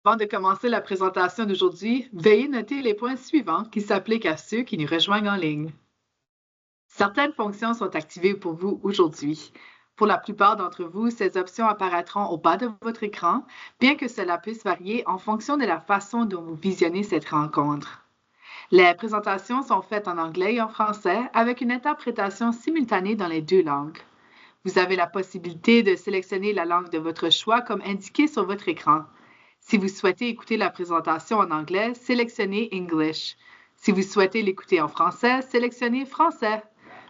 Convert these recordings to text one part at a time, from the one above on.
Avant de commencer la présentation d'aujourd'hui, veuillez noter les points suivants qui s'appliquent à ceux qui nous rejoignent en ligne. Certaines fonctions sont activées pour vous aujourd'hui. Pour la plupart d'entre vous, ces options apparaîtront au bas de votre écran, bien que cela puisse varier en fonction de la façon dont vous visionnez cette rencontre. Les présentations sont faites en anglais et en français avec une interprétation simultanée dans les deux langues. Vous avez la possibilité de sélectionner la langue de votre choix comme indiqué sur votre écran. Si vous souhaitez écouter la présentation en anglais, sélectionnez English. Si vous souhaitez l'écouter en français, sélectionnez Français.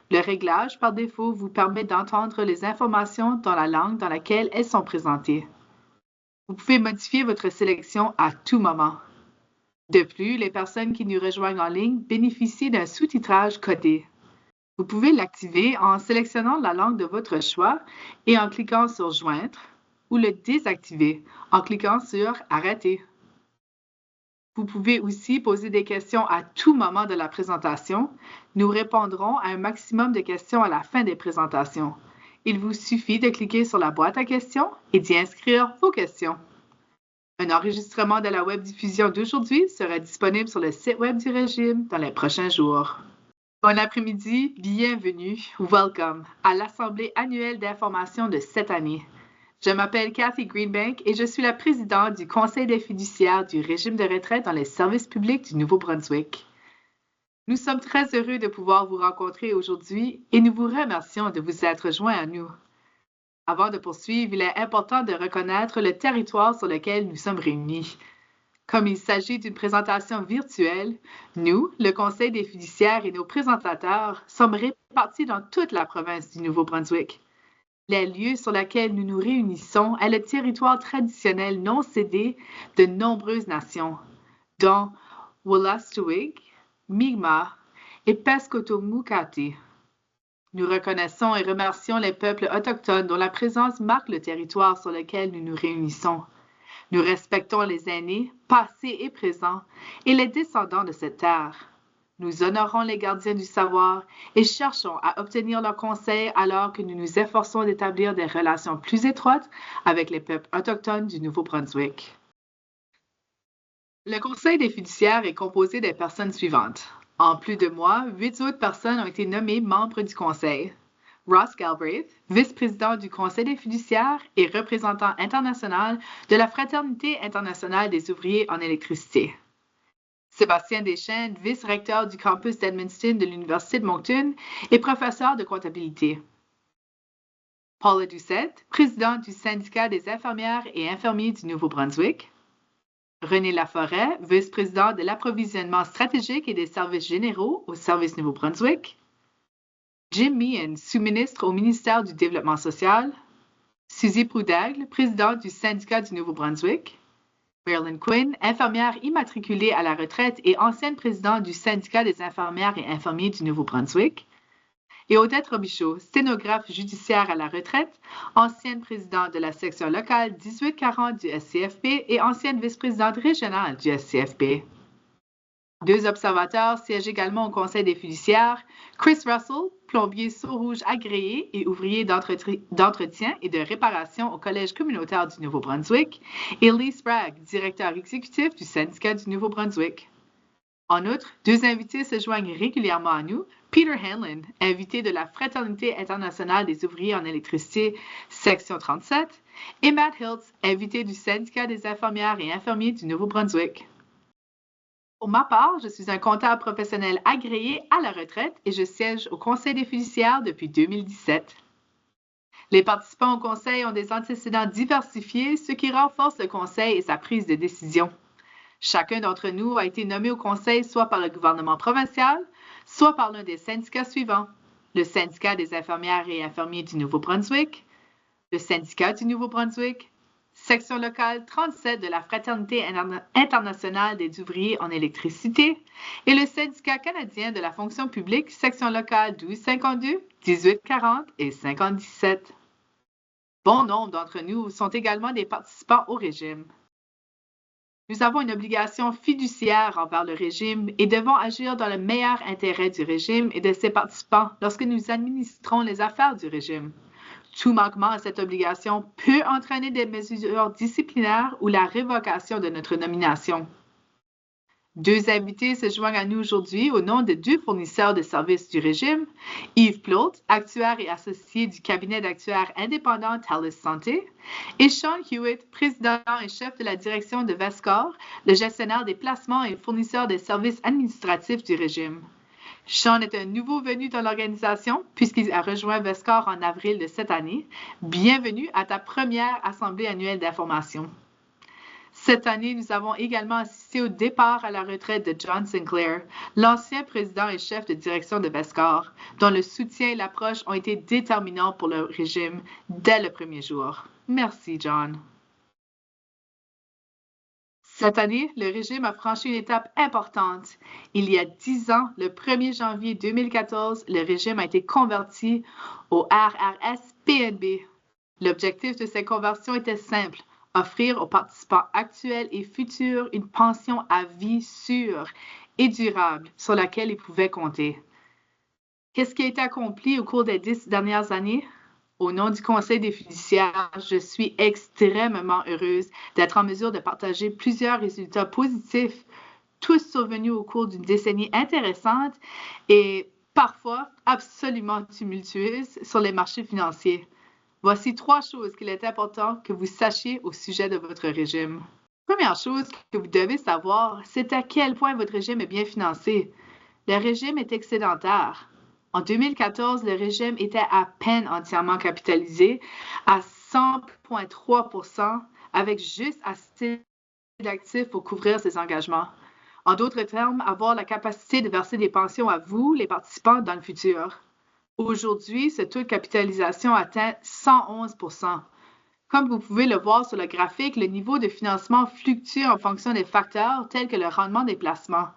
Le réglage par défaut vous permet d'entendre les informations dans la langue dans laquelle elles sont présentées. Vous pouvez modifier votre sélection à tout moment. De plus, les personnes qui nous rejoignent en ligne bénéficient d'un sous-titrage codé. Vous pouvez l'activer en sélectionnant la langue de votre choix et en cliquant sur Joindre, ou le désactiver en cliquant sur Arrêter. Vous pouvez aussi poser des questions à tout moment de la présentation. Nous répondrons à un maximum de questions à la fin des présentations. Il vous suffit de cliquer sur la boîte à questions et d'y inscrire vos questions. Un enregistrement de la webdiffusion d'aujourd'hui sera disponible sur le site web du régime dans les prochains jours. Bon après-midi, bienvenue, welcome à l'Assemblée annuelle d'information de cette année. Je m'appelle Cathy Greenbank et je suis la présidente du Conseil des fiduciaires du régime de retraite dans les services publics du Nouveau-Brunswick. Nous sommes très heureux de pouvoir vous rencontrer aujourd'hui et nous vous remercions de vous être joints à nous. Avant de poursuivre, il est important de reconnaître le territoire sur lequel nous sommes réunis. Comme il s'agit d'une présentation virtuelle, nous, le Conseil des fiduciaires et nos présentateurs, sommes répartis dans toute la province du Nouveau-Brunswick. Les lieux sur lesquels nous nous réunissons est le territoire traditionnel non cédé de nombreuses nations, dont Wolastoqiyik, Mi'kmaq et Pescotowamukati. Nous reconnaissons et remercions les peuples autochtones dont la présence marque le territoire sur lequel nous nous réunissons. Nous respectons les aînés, passés et présents, et les descendants de cette terre. Nous honorons les gardiens du savoir et cherchons à obtenir leurs conseils alors que nous nous efforçons d'établir des relations plus étroites avec les peuples autochtones du Nouveau-Brunswick. Le Conseil des fiduciaires est composé des personnes suivantes. En plus de moi, 8 autres personnes ont été nommées membres du Conseil. Ross Galbraith, vice-président du Conseil des fiduciaires et représentant international de la Fraternité internationale des ouvriers en électricité. Sébastien Deschênes, vice-recteur du campus d'Edmundston de l'Université de Moncton et professeur de comptabilité. Paula Doucette, présidente du syndicat des infirmières et infirmiers du Nouveau-Brunswick. René Laforêt, vice-président de l'approvisionnement stratégique et des services généraux au Service Nouveau-Brunswick. Jim Meehan, sous-ministre au ministère du Développement social. Suzy Prud'Aigle, présidente du syndicat du Nouveau-Brunswick. Marilyn Quinn, infirmière immatriculée à la retraite et ancienne présidente du syndicat des infirmières et infirmiers du Nouveau-Brunswick. Et Odette Robichaud, sténographe judiciaire à la retraite, ancienne présidente de la section locale 1840 du SCFP et ancienne vice-présidente régionale du SCFP. 2 observateurs siègent également au Conseil des fiduciaires, Chris Russell, plombier Sceaux-Rouge agréé et ouvrier d'entretien et de réparation au Collège communautaire du Nouveau-Brunswick, et Lee Sprague, directeur exécutif du syndicat du Nouveau-Brunswick. En outre, 2 invités se joignent régulièrement à nous, Peter Hanlon, invité de la Fraternité internationale des ouvriers en électricité, section 37, et Matt Hiltz, invité du syndicat des infirmières et infirmiers du Nouveau-Brunswick. Pour ma part, je suis un comptable professionnel agréé à la retraite et je siège au Conseil des fiduciaires depuis 2017. Les participants au Conseil ont des antécédents diversifiés, ce qui renforce le Conseil et sa prise de décision. Chacun d'entre nous a été nommé au Conseil soit par le gouvernement provincial, soit par l'un des syndicats suivants: le syndicat des infirmières et infirmiers du Nouveau-Brunswick, le syndicat du Nouveau-Brunswick, section locale 37 de la Fraternité internationale des ouvriers en électricité et le syndicat canadien de la fonction publique, section locale 1252, 1840 et 57. Bon nombre d'entre nous sont également des participants au régime. Nous avons une obligation fiduciaire envers le régime et devons agir dans le meilleur intérêt du régime et de ses participants lorsque nous administrons les affaires du régime. Tout manquement à cette obligation peut entraîner des mesures disciplinaires ou la révocation de notre nomination. Deux invités se joignent à nous aujourd'hui au nom de deux fournisseurs de services du régime, Yves Plot, actuaire et associé du cabinet d'actuaires indépendant TELUS Santé, et Sean Hewitt, président et chef de la direction de Vescor, le gestionnaire des placements et fournisseur des services administratifs du régime. Sean est un nouveau venu dans l'organisation puisqu'il a rejoint Vescor en avril de cette année. Bienvenue à ta première assemblée annuelle d'information. Cette année, nous avons également assisté au départ à la retraite de John Sinclair, l'ancien président et chef de direction de Vescor, dont le soutien et l'approche ont été déterminants pour le régime dès le premier jour. Merci, John. Cette année, le régime a franchi une étape importante. Il y a 10 ans, le 1er janvier 2014, le régime a été converti au RRS-PNB. L'objectif de cette conversion était simple, offrir aux participants actuels et futurs une pension à vie sûre et durable sur laquelle ils pouvaient compter. Qu'est-ce qui a été accompli au cours des 10 dernières années? Au nom du Conseil des fiduciaires, je suis extrêmement heureuse d'être en mesure de partager plusieurs résultats positifs, tous survenus au cours d'une décennie intéressante et parfois absolument tumultueuse sur les marchés financiers. Voici 3 choses qu'il est important que vous sachiez au sujet de votre régime. Première chose que vous devez savoir, c'est à quel point votre régime est bien financé. Le régime est excédentaire. En 2014, le régime était à peine entièrement capitalisé à 100,3 % avec juste assez d'actifs pour couvrir ses engagements. En d'autres termes, avoir la capacité de verser des pensions à vous, les participants, dans le futur. Aujourd'hui, ce taux de capitalisation atteint 111 %. Comme vous pouvez le voir sur le graphique, le niveau de financement fluctue en fonction des facteurs tels que le rendement des placements.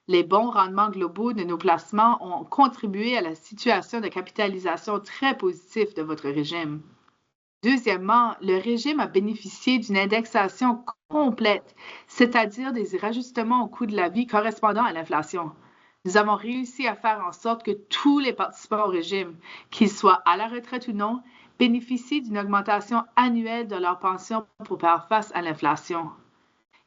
Les bons rendements globaux de nos placements ont contribué à la situation de capitalisation très positive de votre régime. Deuxièmement, le régime a bénéficié d'une indexation complète, c'est-à-dire des rajustements au coût de la vie correspondant à l'inflation. Nous avons réussi à faire en sorte que tous les participants au régime, qu'ils soient à la retraite ou non, bénéficient d'une augmentation annuelle de leur pension pour faire face à l'inflation.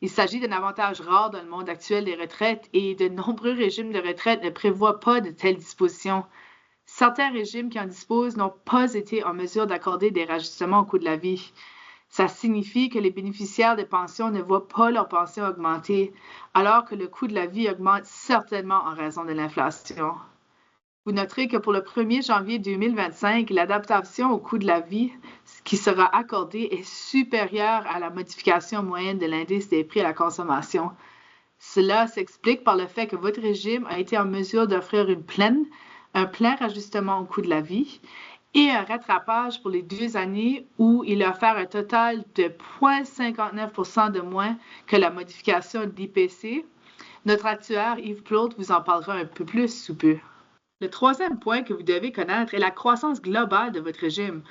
Il s'agit d'un avantage rare dans le monde actuel des retraites et de nombreux régimes de retraite ne prévoient pas de telles dispositions. Certains régimes qui en disposent n'ont pas été en mesure d'accorder des rajustements au coût de la vie. Ça signifie que les bénéficiaires des pensions ne voient pas leur pension augmenter, alors que le coût de la vie augmente certainement en raison de l'inflation. Vous noterez que pour le 1er janvier 2025, l'adaptation au coût de la vie qui sera accordée est supérieure à la modification moyenne de l'indice des prix à la consommation. Cela s'explique par le fait que votre régime a été en mesure d'offrir un plein rajustement au coût de la vie et un rattrapage pour les 2 années où il a offert un total de 0,59 % de moins que la modification de l'IPC. Notre actuaire Yves Plot vous en parlera un peu plus sous peu. Le troisième point que vous devez connaître est la croissance globale de votre régime.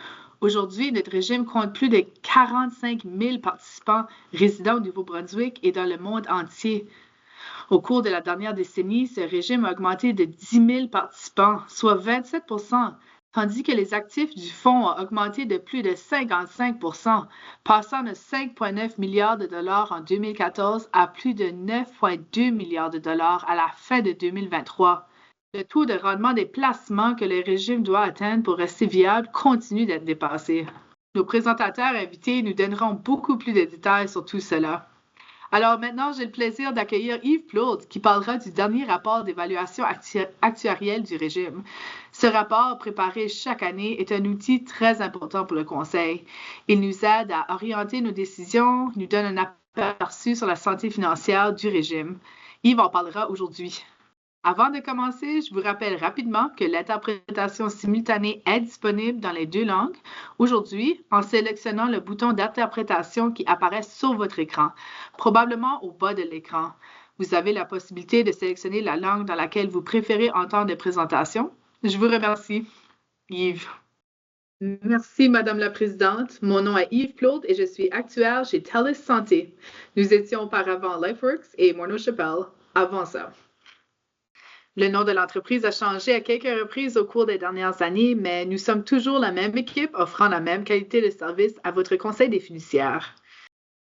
Aujourd'hui, notre régime compte plus de 45 000 participants résidant au Nouveau-Brunswick et dans le monde entier. Au cours de la dernière décennie, ce régime a augmenté de 10 000 participants, soit 27 %, tandis que les actifs du fonds ont augmenté de plus de 55 %, passant de 5,9 milliards de dollars en 2014 à plus de 9,2 milliards de dollars à la fin de 2023. Le taux de rendement des placements que le régime doit atteindre pour rester viable continue d'être dépassé. Nos présentateurs invités nous donneront beaucoup plus de détails sur tout cela. Alors maintenant, j'ai le plaisir d'accueillir Yves Plot qui parlera du dernier rapport d'évaluation actuarielle du régime. Ce rapport, préparé chaque année, est un outil très important pour le Conseil. Il nous aide à orienter nos décisions, nous donne un aperçu sur la santé financière du régime. Yves en parlera aujourd'hui. Avant de commencer, je vous rappelle rapidement que l'interprétation simultanée est disponible dans les 2 langues aujourd'hui en sélectionnant le bouton d'interprétation qui apparaît sur votre écran, probablement au bas de l'écran. Vous avez la possibilité de sélectionner la langue dans laquelle vous préférez entendre les présentations. Je vous remercie. Yves. Merci, Madame la Présidente. Mon nom est Yves Plot et je suis actuaire chez TELUS Santé. Nous étions auparavant LifeWorks et Morneau Shepell avant ça. Le nom de l'entreprise a changé à quelques reprises au cours des dernières années, mais nous sommes toujours la même équipe offrant la même qualité de service à votre conseil des fiduciaires.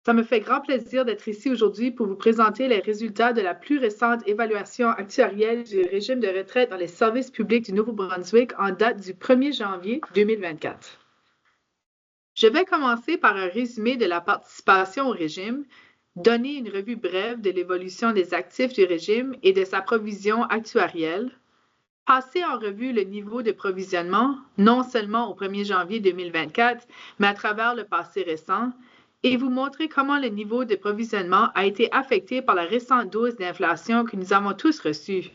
Ça me fait grand plaisir d'être ici aujourd'hui pour vous présenter les résultats de la plus récente évaluation actuarielle du régime de retraite dans les services publics du Nouveau-Brunswick en date du 1er janvier 2024. Je vais commencer par un résumé de la participation au régime, donner une revue brève de l'évolution des actifs du régime et de sa provision actuarielle, passer en revue le niveau de provisionnement, non seulement au 1er janvier 2024, mais à travers le passé récent, et vous montrer comment le niveau de provisionnement a été affecté par la récente dose d'inflation que nous avons tous reçue.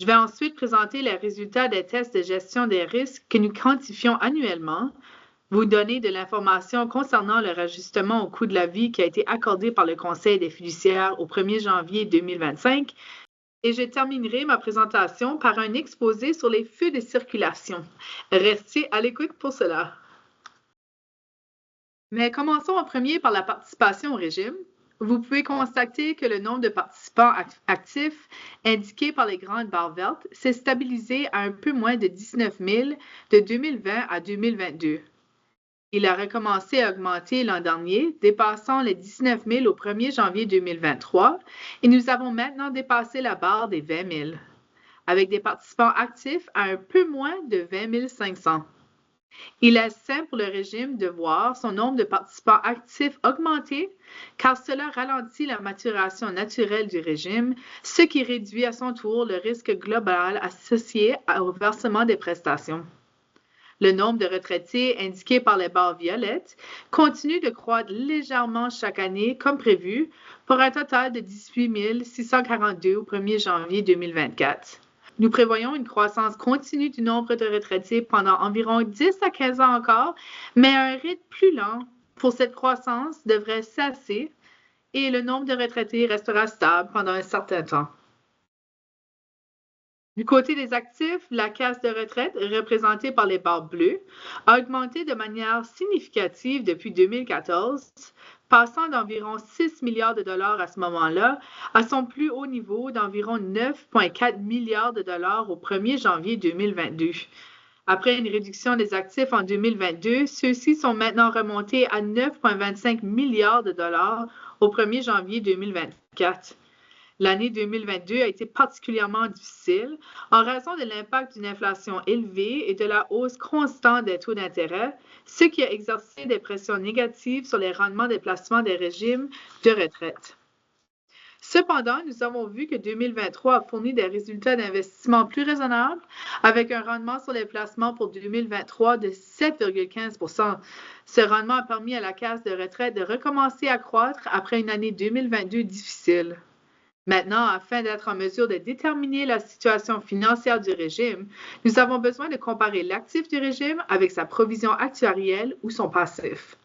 Je vais ensuite présenter les résultats des tests de gestion des risques que nous quantifions annuellement, vous donner de l'information concernant le rajustement au coût de la vie qui a été accordé par le Conseil des fiduciaires au 1er janvier 2025 et je terminerai ma présentation par un exposé sur les feux de circulation. Restez à l'écoute pour cela. Mais commençons en premier par la participation au régime. Vous pouvez constater que le nombre de participants actifs indiqué par les grandes barres vertes s'est stabilisé à un peu moins de 19 000 de 2020 à 2022. Il a recommencé à augmenter l'an dernier, dépassant les 19 000 au 1er janvier 2023 et nous avons maintenant dépassé la barre des 20 000, avec des participants actifs à un peu moins de 20 500. Il est sain pour le régime de voir son nombre de participants actifs augmenter car cela ralentit la maturation naturelle du régime, ce qui réduit à son tour le risque global associé au versement des prestations. Le nombre de retraités indiqué par les barres violettes continue de croître légèrement chaque année comme prévu pour un total de 18 642 au 1er janvier 2024. Nous prévoyons une croissance continue du nombre de retraités pendant environ 10 à 15 ans encore, mais à un rythme plus lent pour cette croissance devrait cesser et le nombre de retraités restera stable pendant un certain temps. Du côté des actifs, la caisse de retraite, représentée par les barres bleues, a augmenté de manière significative depuis 2014, passant d'environ 6 milliards de dollars à ce moment-là à son plus haut niveau d'environ 9,4 milliards de dollars au 1er janvier 2022. Après une réduction des actifs en 2022, ceux-ci sont maintenant remontés à 9,25 milliards de dollars au 1er janvier 2024. L'année 2022 a été particulièrement difficile en raison de l'impact d'une inflation élevée et de la hausse constante des taux d'intérêt, ce qui a exercé des pressions négatives sur les rendements des placements des régimes de retraite. Cependant, nous avons vu que 2023 a fourni des résultats d'investissement plus raisonnables, avec un rendement sur les placements pour 2023 de 7,15 %. Ce rendement a permis à la caisse de retraite de recommencer à croître après une année 2022 difficile. Maintenant, afin d'être en mesure de déterminer la situation financière du régime, nous avons besoin de comparer l'actif du régime avec sa provision actuarielle ou son passif.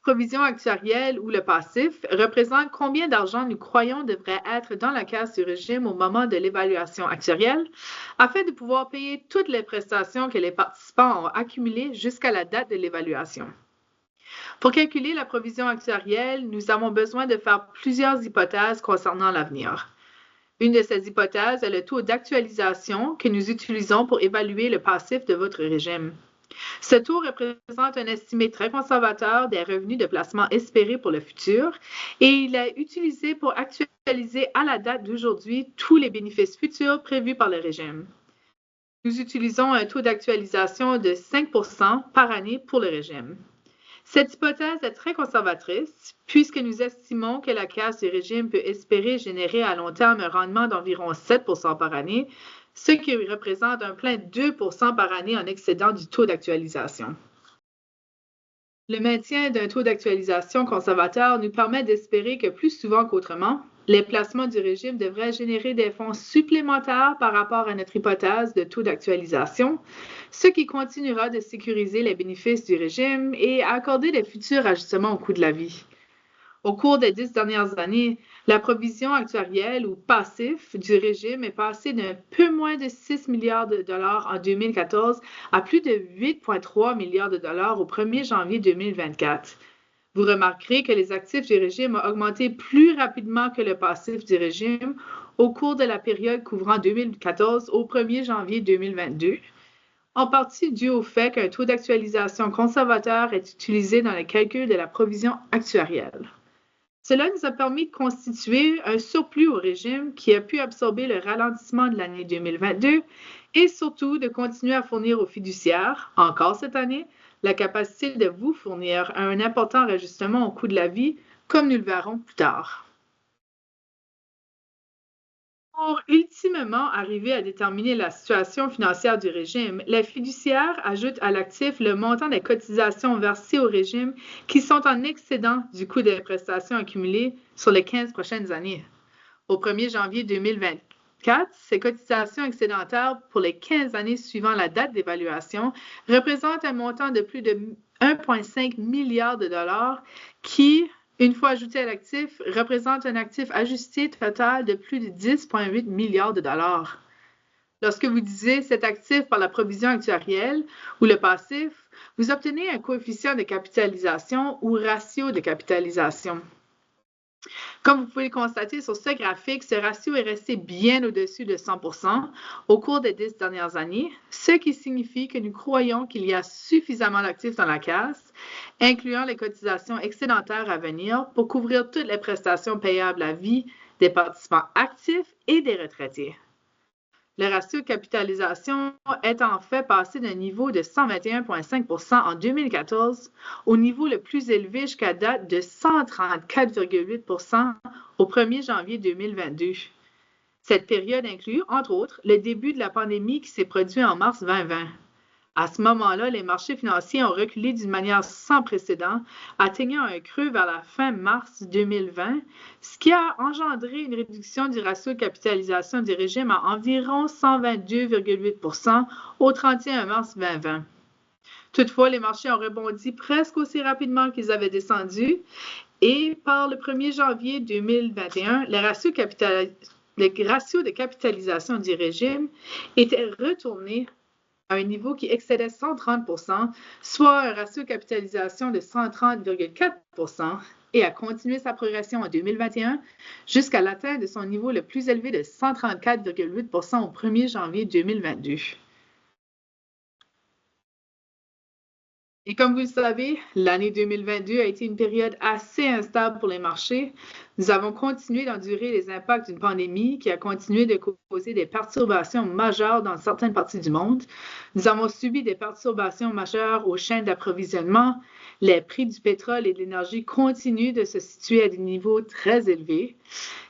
La provision actuarielle ou le passif représente combien d'argent nous croyons devrait être dans la caisse du régime au moment de l'évaluation actuarielle afin de pouvoir payer toutes les prestations que les participants ont accumulées jusqu'à la date de l'évaluation. Pour calculer la provision actuarielle, nous avons besoin de faire plusieurs hypothèses concernant l'avenir. Une de ces hypothèses est le taux d'actualisation que nous utilisons pour évaluer le passif de votre régime. Ce taux représente un estimé très conservateur des revenus de placement espérés pour le futur et il est utilisé pour actualiser à la date d'aujourd'hui tous les bénéfices futurs prévus par le régime. Nous utilisons un taux d'actualisation de 5 % par année pour le régime. Cette hypothèse est très conservatrice puisque nous estimons que la caisse du régime peut espérer générer à long terme un rendement d'environ 7 % par année, ce qui représente un plein 2 % par année en excédent du taux d'actualisation. Le maintien d'un taux d'actualisation conservateur nous permet d'espérer que plus souvent qu'autrement, les placements du régime devraient générer des fonds supplémentaires par rapport à notre hypothèse de taux d'actualisation, ce qui continuera de sécuriser les bénéfices du régime et à accorder de futurs ajustements au coût de la vie. Au cours des 10 dernières années, la provision actuarielle ou passif du régime est passée d'un peu moins de 6 milliards de dollars en 2014 à plus de 8,3 milliards de dollars au 1er janvier 2024. Vous remarquerez que les actifs du régime ont augmenté plus rapidement que le passif du régime au cours de la période couvrant 2014 au 1er janvier 2022, en partie dû au fait qu'un taux d'actualisation conservateur est utilisé dans le calcul de la provision actuarielle. Cela nous a permis de constituer un surplus au régime qui a pu absorber le ralentissement de l'année 2022 et surtout de continuer à fournir aux fiduciaires, encore cette année, la capacité de vous fournir un important ajustement au coût de la vie, comme nous le verrons plus tard. Pour ultimement arriver à déterminer la situation financière du régime, les fiduciaires ajoutent à l'actif le montant des cotisations versées au régime qui sont en excédent du coût des prestations accumulées sur les 15 prochaines années. Au 1er janvier 2024, ces cotisations excédentaires pour les 15 années suivant la date d'évaluation représentent un montant de plus de 1,5 milliard de dollars qui, une fois ajouté à l'actif, représente un actif ajusté total de plus de 10,8 milliards de dollars. Lorsque vous divisez cet actif par la provision actuarielle ou le passif, vous obtenez un coefficient de capitalisation ou ratio de capitalisation. Comme vous pouvez le constater sur ce graphique, ce ratio est resté bien au-dessus de 100% au cours des 10 dernières années, ce qui signifie que nous croyons qu'il y a suffisamment d'actifs dans la caisse, incluant les cotisations excédentaires à venir pour couvrir toutes les prestations payables à vie des participants actifs et des retraités. Le ratio de capitalisation est en fait passé d'un niveau de 121,5% en 2014 au niveau le plus élevé jusqu'à date de 134,8% au 1er janvier 2022. Cette période inclut, entre autres, le début de la pandémie qui s'est produit en mars 2020. À ce moment-là, les marchés financiers ont reculé d'une manière sans précédent, atteignant un creux vers la fin mars 2020, ce qui a engendré une réduction du ratio de capitalisation du régime à environ 122,8% au 31 mars 2020. Toutefois, les marchés ont rebondi presque aussi rapidement qu'ils avaient descendu et par le 1er janvier 2021, le ratio de capitalisation du régime était retourné à un niveau qui excédait 130%, soit un ratio de capitalisation de 130,4%, et a continué sa progression en 2021 jusqu'à l'atteinte de son niveau le plus élevé de 134,8% au 1er janvier 2022. Et comme vous le savez, l'année 2022 a été une période assez instable pour les marchés. Nous avons continué d'endurer les impacts d'une pandémie qui a continué de causer des perturbations majeures dans certaines parties du monde. Nous avons subi des perturbations majeures aux chaînes d'approvisionnement. Les prix du pétrole et de l'énergie continuent de se situer à des niveaux très élevés.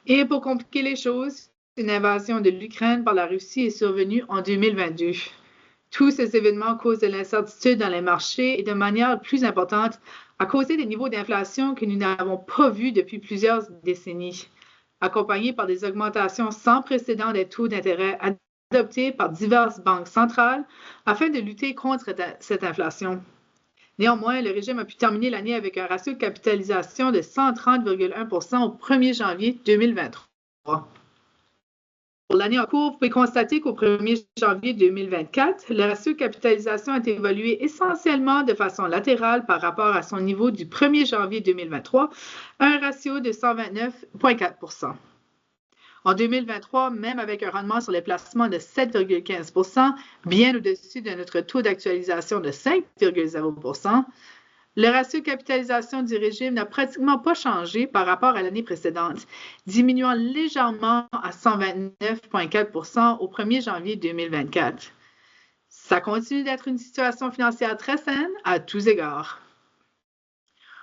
Et pour compliquer les choses, une invasion de l'Ukraine par la Russie est survenue en 2022. Tous ces événements causent de l'incertitude dans les marchés et de manière plus importante à causer des niveaux d'inflation que nous n'avons pas vus depuis plusieurs décennies, accompagnés par des augmentations sans précédent des taux d'intérêt adoptés par diverses banques centrales afin de lutter contre cette inflation. Néanmoins, le régime a pu terminer l'année avec un ratio de capitalisation de 130,1% au 1er janvier 2023. Pour l'année en cours, vous pouvez constater qu'au 1er janvier 2024, le ratio de capitalisation a évolué essentiellement de façon latérale par rapport à son niveau du 1er janvier 2023, un ratio de 129,4%. En 2023, même avec un rendement sur les placements de 7,15%, bien au-dessus de notre taux d'actualisation de 5,0%, le ratio de capitalisation du régime n'a pratiquement pas changé par rapport à l'année précédente, diminuant légèrement à 129,4% au 1er janvier 2024. Ça continue d'être une situation financière très saine à tous égards.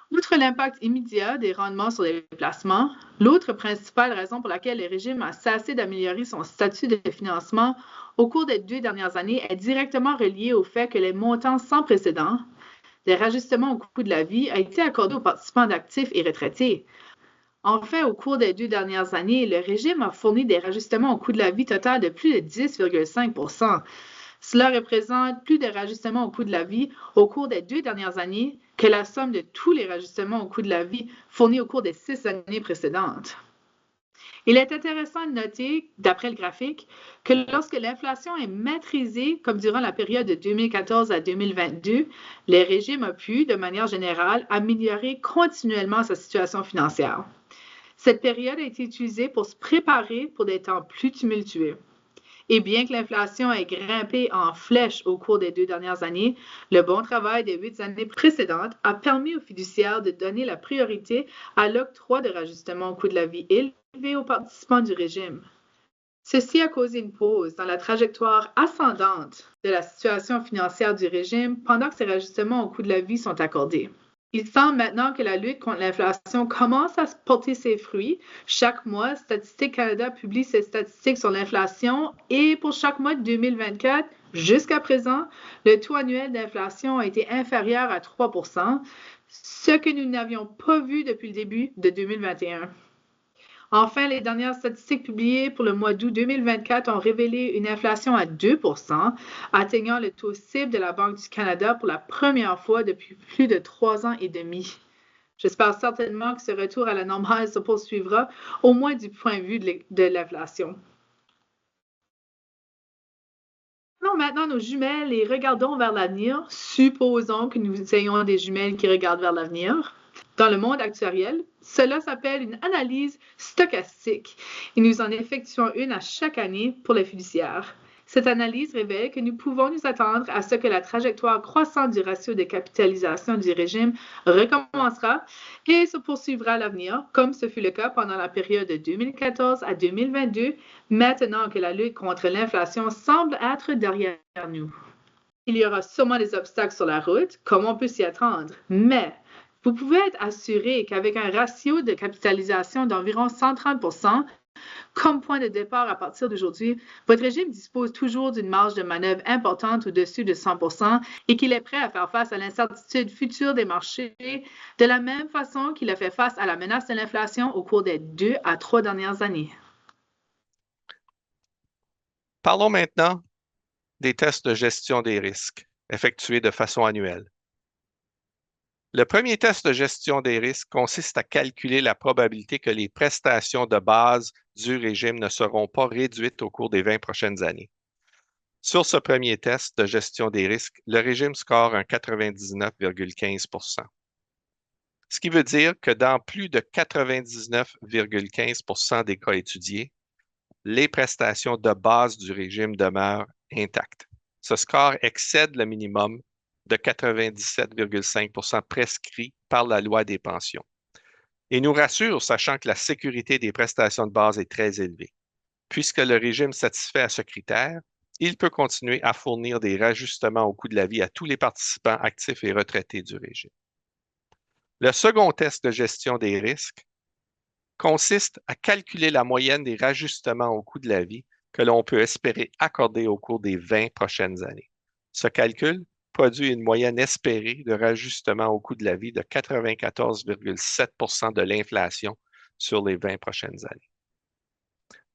Outre l'impact immédiat des rendements sur les placements, l'autre principale raison pour laquelle le régime a cessé d'améliorer son statut de financement au cours des 2 dernières années est directement reliée au fait que les montants sans précédent des rajustements au coût de la vie a été accordé aux participants d'actifs et retraités. En fait, au cours des 2 dernières années, le régime a fourni des rajustements au coût de la vie total de plus de 10,5%. Cela représente plus de rajustements au coût de la vie au cours des 2 dernières années que la somme de tous les rajustements au coût de la vie fournis au cours des 6 années précédentes. Il est intéressant de noter, d'après le graphique, que lorsque l'inflation est maîtrisée, comme durant la période de 2014 à 2022, le régime a pu, de manière générale, améliorer continuellement sa situation financière. Cette période a été utilisée pour se préparer pour des temps plus tumultueux. Et bien que l'inflation ait grimpé en flèche au cours des 2 dernières années, le bon travail des 8 années précédentes a permis aux fiduciaires de donner la priorité à l'octroi de rajustements au coût de la vie élevé aux participants du régime. Ceci a causé une pause dans la trajectoire ascendante de la situation financière du régime pendant que ces rajustements au coût de la vie sont accordés. Il semble maintenant que la lutte contre l'inflation commence à porter ses fruits. Chaque mois, Statistique Canada publie ses statistiques sur l'inflation et pour chaque mois de 2024, jusqu'à présent, le taux annuel d'inflation a été inférieur à 3 ce que nous n'avions pas vu depuis le début de 2021. Enfin, les dernières statistiques publiées pour le mois d'août 2024 ont révélé une inflation à 2 atteignant le taux cible de la Banque du Canada pour la première fois depuis plus de 3 ans et demi. J'espère certainement que ce retour à la normale se poursuivra, au moins du point de vue de l'inflation. Prenons maintenant nos jumelles et regardons vers l'avenir. Supposons que nous ayons des jumelles qui regardent vers l'avenir. Dans le monde actuel, cela s'appelle une analyse stochastique et nous en effectuons une à chaque année pour les fiduciaires. Cette analyse révèle que nous pouvons nous attendre à ce que la trajectoire croissante du ratio de capitalisation du régime recommencera et se poursuivra à l'avenir, comme ce fut le cas pendant la période de 2014 à 2022, maintenant que la lutte contre l'inflation semble être derrière nous. Il y aura sûrement des obstacles sur la route, comme on peut s'y attendre, mais vous pouvez être assuré qu'avec un ratio de capitalisation d'environ 130 comme point de départ à partir d'aujourd'hui, votre régime dispose toujours d'une marge de manœuvre importante au-dessus de 100 et qu'il est prêt à faire face à l'incertitude future des marchés de la même façon qu'il a fait face à la menace de l'inflation au cours des 2 à 3 dernières années. Parlons maintenant des tests de gestion des risques effectués de façon annuelle. Le premier test de gestion des risques consiste à calculer la probabilité que les prestations de base du régime ne seront pas réduites au cours des 20 prochaines années. Sur ce premier test de gestion des risques, le régime score un 99,15 %. Ce qui veut dire que dans plus de 99,15 % des cas étudiés, les prestations de base du régime demeurent intactes. Ce score excède le minimum de 97,5 % prescrit par la loi des pensions et nous rassure, sachant que la sécurité des prestations de base est très élevée. Puisque le régime satisfait à ce critère, il peut continuer à fournir des rajustements au coût de la vie à tous les participants actifs et retraités du régime. Le second test de gestion des risques consiste à calculer la moyenne des rajustements au coût de la vie que l'on peut espérer accorder au cours des 20 prochaines années. Ce calcul produit une moyenne espérée de rajustement au coût de la vie de 94,7 % de l'inflation sur les 20 prochaines années.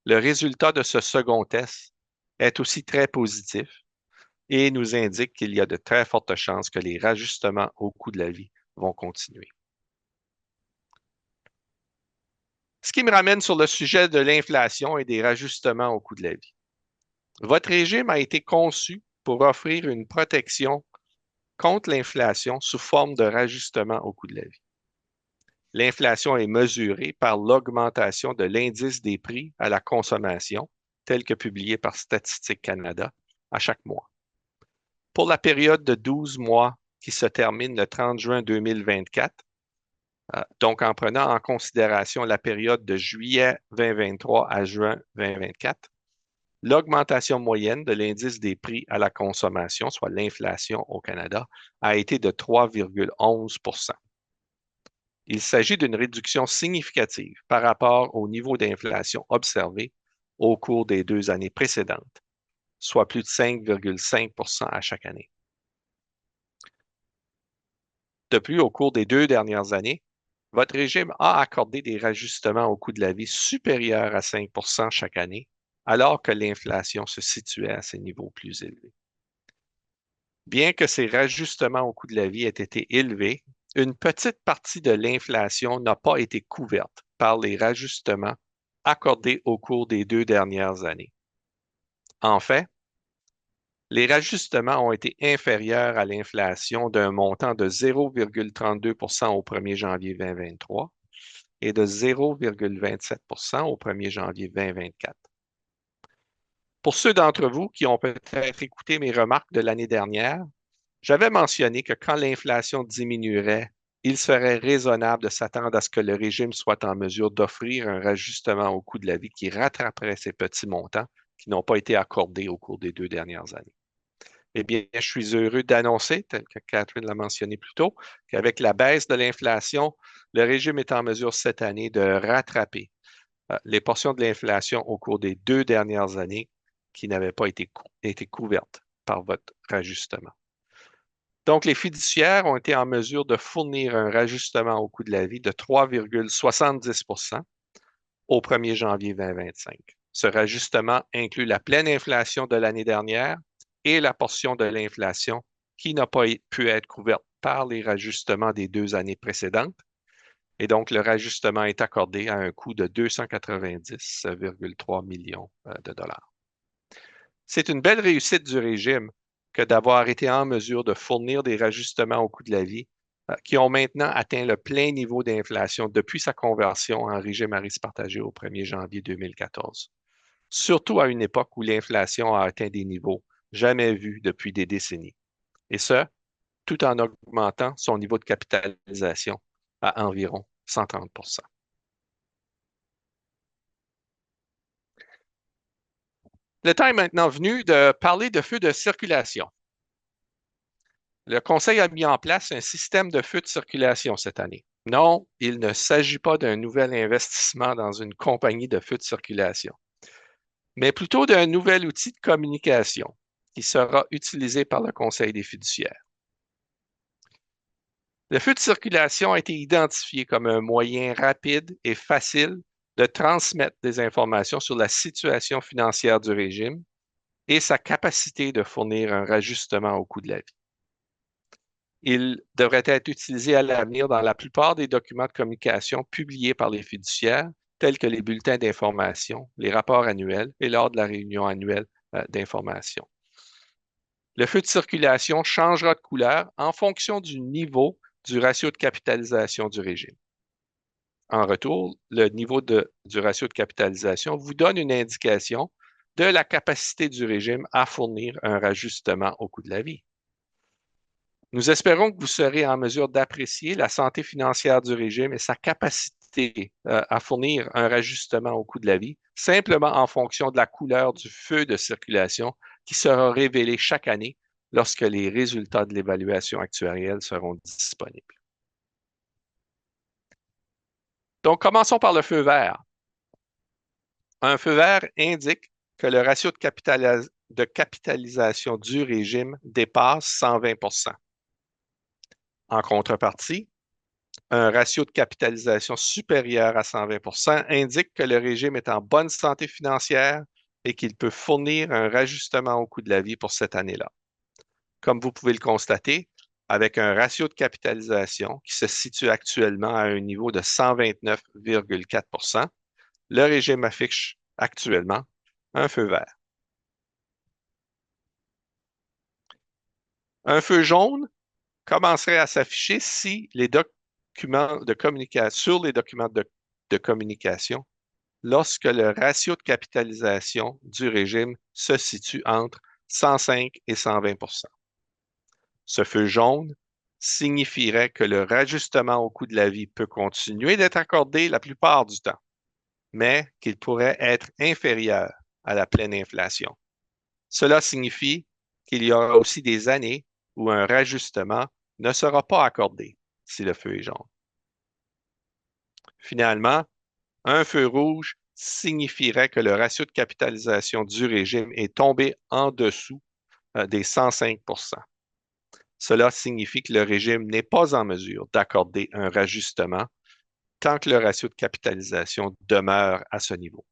Le résultat de ce second test est aussi très positif et nous indique qu'il y a de très fortes chances que les rajustements au coût de la vie vont continuer. Ce qui me ramène sur le sujet de l'inflation et des rajustements au coût de la vie. Votre régime a été conçu pour offrir une protection contre l'inflation sous forme de rajustement au coût de la vie. L'inflation est mesurée par l'augmentation de l'indice des prix à la consommation, tel que publié par Statistique Canada à chaque mois. Pour la période de 12 mois qui se termine le 30 juin 2024, donc en prenant en considération la période de juillet 2023 à juin 2024, l'augmentation moyenne de l'indice des prix à la consommation, soit l'inflation au Canada, a été de 3,11 %. Il s'agit d'une réduction significative par rapport au niveau d'inflation observé au cours des 2 années précédentes, soit plus de 5,5 % à chaque année. De plus, au cours des 2 dernières années, votre régime a accordé des rajustements au coût de la vie supérieurs à 5 % chaque année, alors que l'inflation se situait à ces niveaux plus élevés. Bien que ces rajustements au coût de la vie aient été élevés, une petite partie de l'inflation n'a pas été couverte par les rajustements accordés au cours des 2 dernières années. En fait, les rajustements ont été inférieurs à l'inflation d'un montant de 0,32 au 1er janvier 2023 et de 0,27 au 1er janvier 2024. Pour ceux d'entre vous qui ont peut-être écouté mes remarques de l'année dernière, j'avais mentionné que quand l'inflation diminuerait, il serait raisonnable de s'attendre à ce que le régime soit en mesure d'offrir un rajustement au coût de la vie qui rattraperait ces petits montants qui n'ont pas été accordés au cours des 2 dernières années. Eh bien, je suis heureux d'annoncer, tel que Catherine l'a mentionné plus tôt, qu'avec la baisse de l'inflation, le régime est en mesure cette année de rattraper les portions de l'inflation au cours des 2 dernières années qui n'avaient pas été couvertes par votre rajustement. Donc, les fiduciaires ont été en mesure de fournir un rajustement au coût de la vie de 3,70 au 1er janvier 2025. Ce rajustement inclut la pleine inflation de l'année dernière et la portion de l'inflation qui n'a pas pu être couverte par les rajustements des 2 années précédentes. Et donc, le rajustement est accordé à un coût de 290,3 millions de dollars. C'est une belle réussite du régime que d'avoir été en mesure de fournir des rajustements au coût de la vie qui ont maintenant atteint le plein niveau d'inflation depuis sa conversion en régime à risque partagé au 1er janvier 2014. Surtout à une époque où l'inflation a atteint des niveaux jamais vus depuis des décennies. Et ce, tout en augmentant son niveau de capitalisation à environ 130 %. Le temps est maintenant venu de parler de feux de circulation. Le Conseil a mis en place un système de feux de circulation cette année. Non, il ne s'agit pas d'un nouvel investissement dans une compagnie de feux de circulation, mais plutôt d'un nouvel outil de communication qui sera utilisé par le Conseil des fiduciaires. Le feu de circulation a été identifié comme un moyen rapide et facile de transmettre des informations sur la situation financière du régime et sa capacité de fournir un rajustement au coût de la vie. Il devrait être utilisé à l'avenir dans la plupart des documents de communication publiés par les fiduciaires, tels que les bulletins d'information, les rapports annuels et lors de la réunion annuelle d'information. Le feu de circulation changera de couleur en fonction du niveau du ratio de capitalisation du régime. En retour, le niveau du ratio de capitalisation vous donne une indication de la capacité du régime à fournir un rajustement au coût de la vie. Nous espérons que vous serez en mesure d'apprécier la santé financière du régime et sa capacité à fournir un rajustement au coût de la vie, simplement en fonction de la couleur du feu de circulation qui sera révélé chaque année lorsque les résultats de l'évaluation actuarielle seront disponibles. Donc, commençons par le feu vert. Un feu vert indique que le ratio de capitalisation du régime dépasse 120 %. En contrepartie, un ratio de capitalisation supérieur à 120 % indique que le régime est en bonne santé financière et qu'il peut fournir un rajustement au coût de la vie pour cette année-là. Comme vous pouvez le constater, avec un ratio de capitalisation qui se situe actuellement à un niveau de 129,4 %, le régime affiche actuellement un feu vert. Un feu jaune commencerait à s'afficher si les documents de communication, sur les documents de communication, lorsque le ratio de capitalisation du régime se situe entre 105 et 120 %. Ce feu jaune signifierait que le rajustement au coût de la vie peut continuer d'être accordé la plupart du temps, mais qu'il pourrait être inférieur à la pleine inflation. Cela signifie qu'il y aura aussi des années où un rajustement ne sera pas accordé si le feu est jaune. Finalement, un feu rouge signifierait que le ratio de capitalisation du régime est tombé en dessous des 105 %. Cela signifie que le régime n'est pas en mesure d'accorder un rajustement tant que le ratio de capitalisation demeure à ce niveau.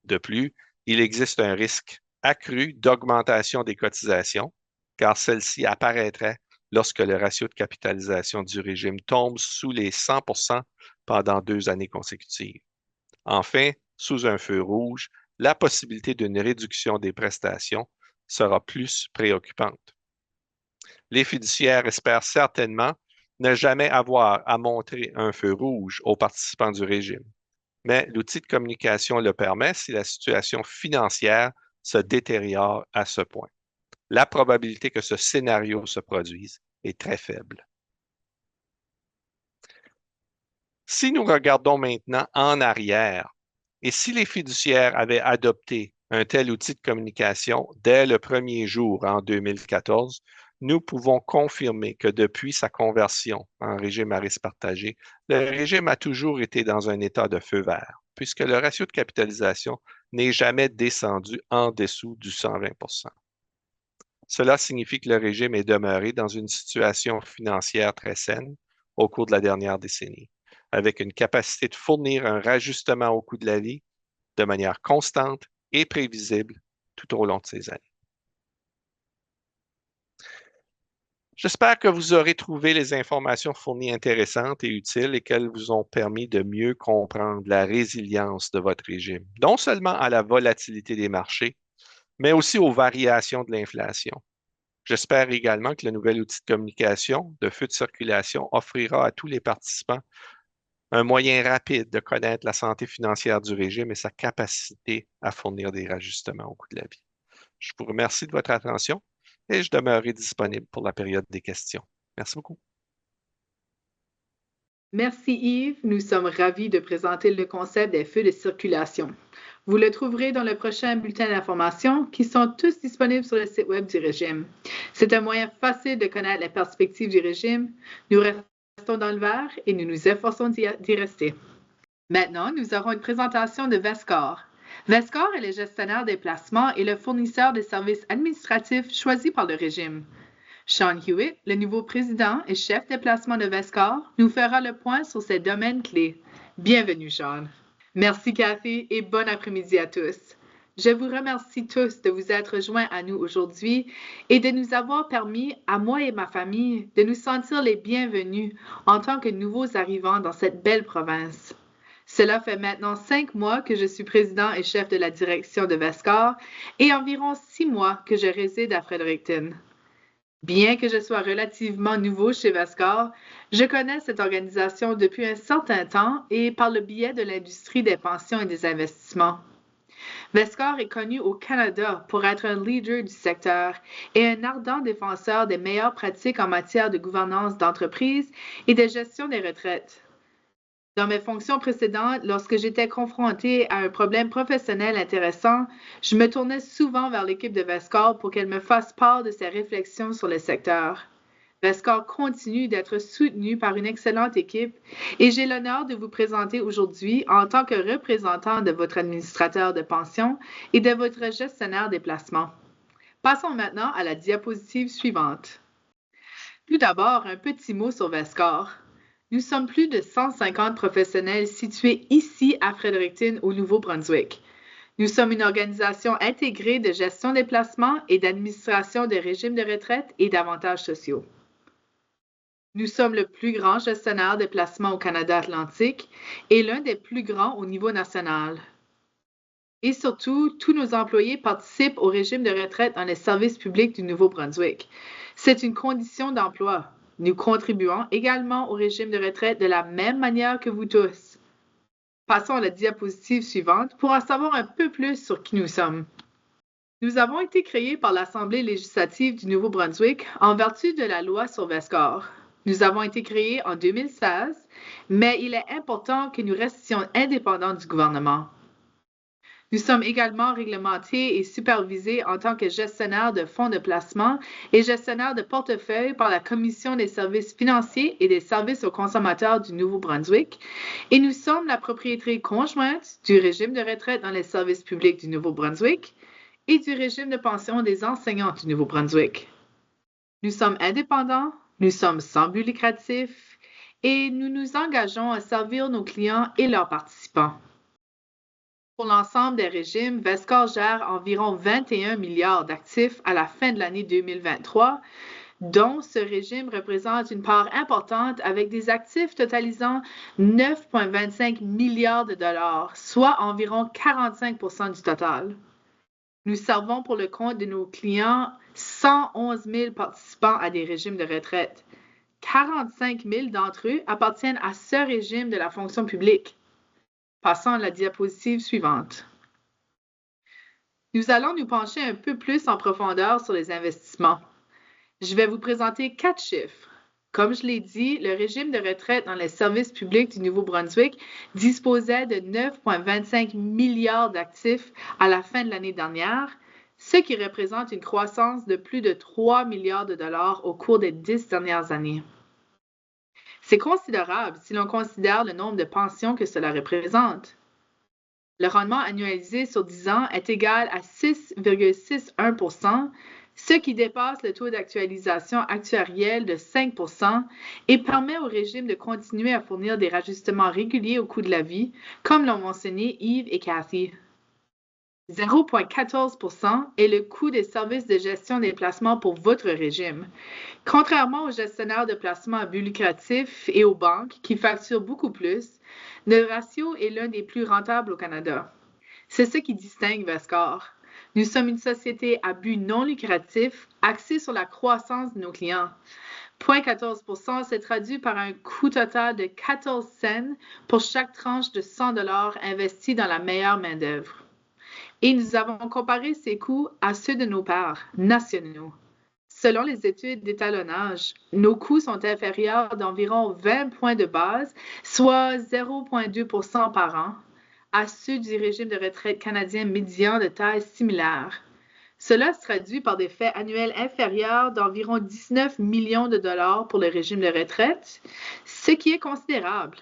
De plus, il existe un risque accru d'augmentation des cotisations, car celle-ci apparaîtrait lorsque le ratio de capitalisation du régime tombe sous les 100 % pendant 2 années consécutives. Enfin, sous un feu rouge, la possibilité d'une réduction des prestations sera plus préoccupante. Les fiduciaires espèrent certainement ne jamais avoir à montrer un feu rouge aux participants du régime, mais l'outil de communication le permet si la situation financière se détériore à ce point. La probabilité que ce scénario se produise est très faible. Si nous regardons maintenant en arrière, et si les fiduciaires avaient adopté un tel outil de communication dès le premier jour en 2014, nous pouvons confirmer que depuis sa conversion en régime à risque partagé, le régime a toujours été dans un état de feu vert, puisque le ratio de capitalisation n'est jamais descendu en dessous du 120 %. Cela signifie que le régime est demeuré dans une situation financière très saine au cours de la dernière décennie, avec une capacité de fournir un rajustement au coût de la vie de manière constante et prévisible tout au long de ces années. J'espère que vous aurez trouvé les informations fournies intéressantes et utiles et qu'elles vous ont permis de mieux comprendre la résilience de votre régime, non seulement à la volatilité des marchés, mais aussi aux variations de l'inflation. J'espère également que le nouvel outil de communication de feu de circulation offrira à tous les participants un moyen rapide de connaître la santé financière du régime et sa capacité à fournir des rajustements au coût de la vie. Je vous remercie de votre attention et je demeurerai disponible pour la période des questions. Merci beaucoup. Merci Yves, nous sommes ravis de présenter le concept des feux de circulation. Vous le trouverez dans le prochain bulletin d'information qui sont tous disponibles sur le site web du régime. C'est un moyen facile de connaître les perspectives du régime. Nous restons dans le vert et nous nous efforçons d'y rester. Maintenant, nous aurons une présentation de Vescore. Vescore est le gestionnaire des placements et le fournisseur des services administratifs choisis par le régime. Sean Hewitt, le nouveau président et chef des placements de Vescore, nous fera le point sur ces domaines clés. Bienvenue, Sean. Merci, Cathy, et bon après-midi à tous. Je vous remercie tous de vous être joints à nous aujourd'hui et de nous avoir permis, à moi et ma famille, de nous sentir les bienvenus en tant que nouveaux arrivants dans cette belle province. Cela fait maintenant 5 mois que je suis président et chef de la direction de Vescore et environ 6 mois que je réside à Fredericton. Bien que je sois relativement nouveau chez Vescore, je connais cette organisation depuis un certain temps et par le biais de l'industrie des pensions et des investissements. Vescore est connu au Canada pour être un leader du secteur et un ardent défenseur des meilleures pratiques en matière de gouvernance d'entreprise et de gestion des retraites. Dans mes fonctions précédentes, lorsque j'étais confrontée à un problème professionnel intéressant, je me tournais souvent vers l'équipe de Vescore pour qu'elle me fasse part de ses réflexions sur le secteur. Vescore continue d'être soutenu par une excellente équipe et j'ai l'honneur de vous présenter aujourd'hui en tant que représentant de votre administrateur de pension et de votre gestionnaire des placements. Passons maintenant à la diapositive suivante. Tout d'abord, un petit mot sur Vescore. Nous sommes plus de 150 professionnels situés ici à Fredericton, au Nouveau-Brunswick. Nous sommes une organisation intégrée de gestion des placements et d'administration des régimes de retraite et d'avantages sociaux. Nous sommes le plus grand gestionnaire de placements au Canada Atlantique et l'un des plus grands au niveau national. Et surtout, tous nos employés participent au régime de retraite dans les services publics du Nouveau-Brunswick. C'est une condition d'emploi. Nous contribuons également au régime de retraite de la même manière que vous tous. Passons à la diapositive suivante pour en savoir un peu plus sur qui nous sommes. Nous avons été créés par l'Assemblée législative du Nouveau-Brunswick en vertu de la loi sur Vescore. Nous avons été créés en 2016, mais il est important que nous restions indépendants du gouvernement. Nous sommes également réglementés et supervisés en tant que gestionnaires de fonds de placement et gestionnaires de portefeuille par la Commission des services financiers et des services aux consommateurs du Nouveau-Brunswick et nous sommes la propriété conjointe du régime de retraite dans les services publics du Nouveau-Brunswick et du régime de pension des enseignants du Nouveau-Brunswick. Nous sommes indépendants, nous sommes sans but lucratif et nous nous engageons à servir nos clients et leurs participants. Pour l'ensemble des régimes, Vescore gère environ 21 milliards d'actifs à la fin de l'année 2023, dont ce régime représente une part importante avec des actifs totalisant 9,25 milliards de dollars, soit environ 45% du total. Nous servons pour le compte de nos clients 111 000 participants à des régimes de retraite. 45 000 d'entre eux appartiennent à ce régime de la fonction publique. Passons à la diapositive suivante. Nous allons nous pencher un peu plus en profondeur sur les investissements. Je vais vous présenter 4 chiffres. Comme je l'ai dit, le régime de retraite dans les services publics du Nouveau-Brunswick disposait de 9,25 milliards d'actifs à la fin de l'année dernière, ce qui représente une croissance de plus de 3 milliards de dollars au cours des 10 dernières années. C'est considérable si l'on considère le nombre de pensions que cela représente. Le rendement annualisé sur 10 ans est égal à 6,61%, ce qui dépasse le taux d'actualisation actuariel de 5% et permet au régime de continuer à fournir des rajustements réguliers au coût de la vie, comme l'ont mentionné Yves et Cathy. 0,14% est le coût des services de gestion des placements pour votre régime. Contrairement aux gestionnaires de placements à but lucratif et aux banques qui facturent beaucoup plus, le ratio est l'un des plus rentables au Canada. C'est ce qui distingue Vescore. Nous sommes une société à but non lucratif axée sur la croissance de nos clients. 0,14% s'est traduit par un coût total de 14 cents pour chaque tranche de 100 $ investis dans la meilleure main-d'œuvre. Et nous avons comparé ces coûts à ceux de nos pairs nationaux. Selon les études d'étalonnage, nos coûts sont inférieurs d'environ 20 points de base, soit 0,2% par an, à ceux du régime de retraite canadien médian de taille similaire. Cela se traduit par des faits annuels inférieurs d'environ 19 millions de dollars pour le régime de retraite, ce qui est considérable.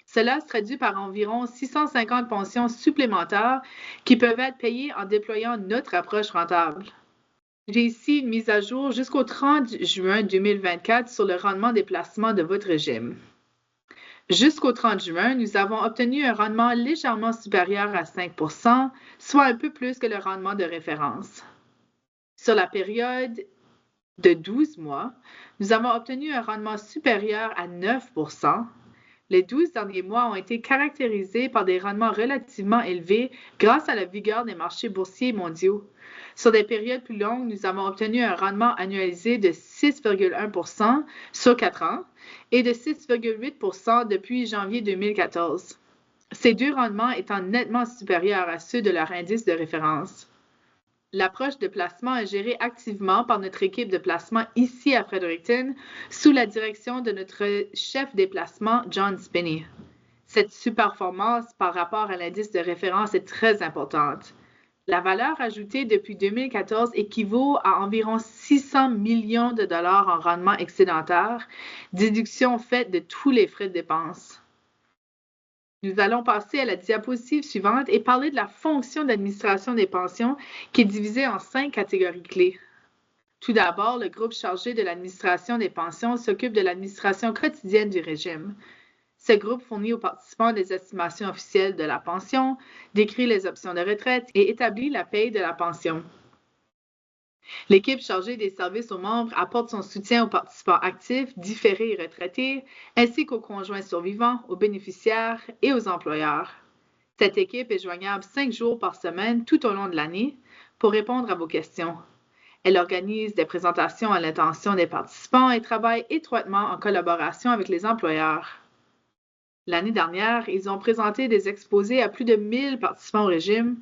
Cela se traduit par environ 650 pensions supplémentaires qui peuvent être payées en déployant notre approche rentable. J'ai ici une mise à jour jusqu'au 30 juin 2024 sur le rendement des placements de votre régime. Jusqu'au 30 juin, nous avons obtenu un rendement légèrement supérieur à 5%, soit un peu plus que le rendement de référence. Sur la période de 12 mois, nous avons obtenu un rendement supérieur à 9%. Les 12 derniers mois ont été caractérisés par des rendements relativement élevés grâce à la vigueur des marchés boursiers mondiaux. Sur des périodes plus longues, nous avons obtenu un rendement annualisé de 6,1% sur 4 ans et de 6,8% depuis janvier 2014. Ces deux rendements étant nettement supérieurs à ceux de leur indice de référence. L'approche de placement est gérée activement par notre équipe de placement ici à Fredericton sous la direction de notre chef des placements, John Spinney. Cette sous-performance par rapport à l'indice de référence est très importante. La valeur ajoutée depuis 2014 équivaut à environ 600 millions de dollars en rendement excédentaire, déduction faite de tous les frais de dépenses. Nous allons passer à la diapositive suivante et parler de la fonction d'administration des pensions qui est divisée en 5 catégories clés. Tout d'abord, le groupe chargé de l'administration des pensions s'occupe de l'administration quotidienne du régime. Ce groupe fournit aux participants des estimations officielles de la pension, décrit les options de retraite et établit la paie de la pension. L'équipe chargée des services aux membres apporte son soutien aux participants actifs, différés et retraités, ainsi qu'aux conjoints survivants, aux bénéficiaires et aux employeurs. Cette équipe est joignable 5 jours par semaine tout au long de l'année pour répondre à vos questions. Elle organise des présentations à l'intention des participants et travaille étroitement en collaboration avec les employeurs. L'année dernière, ils ont présenté des exposés à plus de 1000 participants au régime,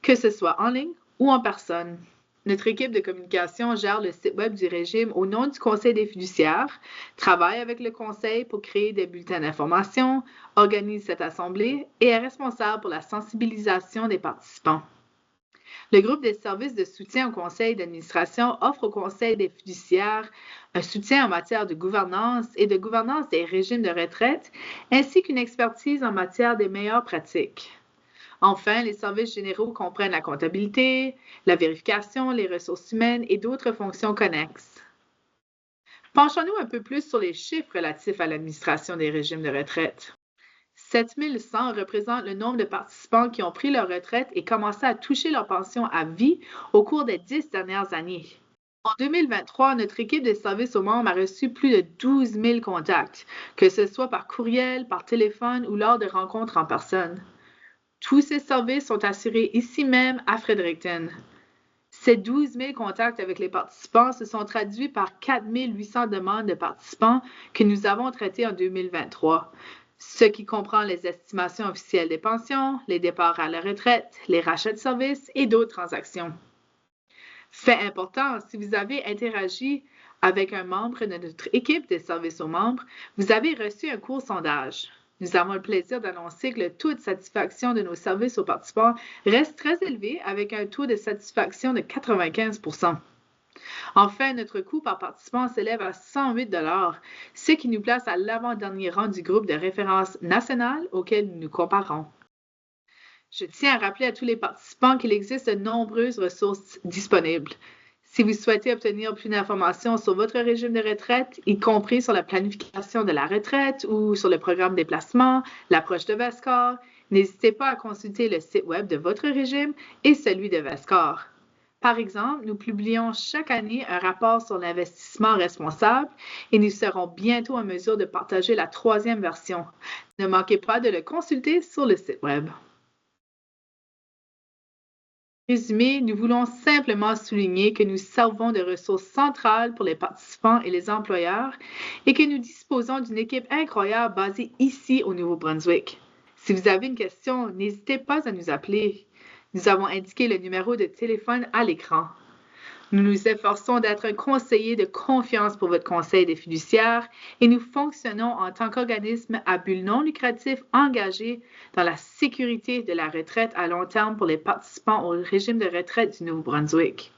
que ce soit en ligne ou en personne. Notre équipe de communication gère le site web du régime au nom du Conseil des fiduciaires, travaille avec le Conseil pour créer des bulletins d'information, organise cette assemblée et est responsable pour la sensibilisation des participants. Le groupe des services de soutien au Conseil d'administration offre au Conseil des fiduciaires un soutien en matière de gouvernance et de gouvernance des régimes de retraite, ainsi qu'une expertise en matière des meilleures pratiques. Enfin, les services généraux comprennent la comptabilité, la vérification, les ressources humaines et d'autres fonctions connexes. Penchons-nous un peu plus sur les chiffres relatifs à l'administration des régimes de retraite. 7100 représente le nombre de participants qui ont pris leur retraite et commencé à toucher leur pension à vie au cours des 10 dernières années. En 2023, notre équipe de services aux membres a reçu plus de 12 000 contacts, que ce soit par courriel, par téléphone ou lors de rencontres en personne. Tous ces services sont assurés ici même à Fredericton. Ces 12 000 contacts avec les participants se sont traduits par 4 800 demandes de participants que nous avons traitées en 2023, ce qui comprend les estimations officielles des pensions, les départs à la retraite, les rachats de services et d'autres transactions. Fait important, si vous avez interagi avec un membre de notre équipe de services aux membres, vous avez reçu un court sondage. Nous avons le plaisir d'annoncer que le taux de satisfaction de nos services aux participants reste très élevé avec un taux de satisfaction de 95 %. Enfin, notre coût par participant s'élève à 108 $, ce qui nous place à l'avant-dernier rang du groupe de référence national auquel nous nous comparons. Je tiens à rappeler à tous les participants qu'il existe de nombreuses ressources disponibles. Si vous souhaitez obtenir plus d'informations sur votre régime de retraite, y compris sur la planification de la retraite ou sur le programme des placements, l'approche de VESCOR, n'hésitez pas à consulter le site web de votre régime et celui de VESCOR. Par exemple, nous publions chaque année un rapport sur l'investissement responsable et nous serons bientôt en mesure de partager la 3e version. Ne manquez pas de le consulter sur le site web. Résumé, nous voulons simplement souligner que nous servons de ressources centrales pour les participants et les employeurs et que nous disposons d'une équipe incroyable basée ici au Nouveau-Brunswick. Si vous avez une question, n'hésitez pas à nous appeler. Nous avons indiqué le numéro de téléphone à l'écran. Nous nous efforçons d'être un conseiller de confiance pour votre conseil des fiduciaires et nous fonctionnons en tant qu'organisme à but non lucratif engagé dans la sécurité de la retraite à long terme pour les participants au régime de retraite du Nouveau-Brunswick.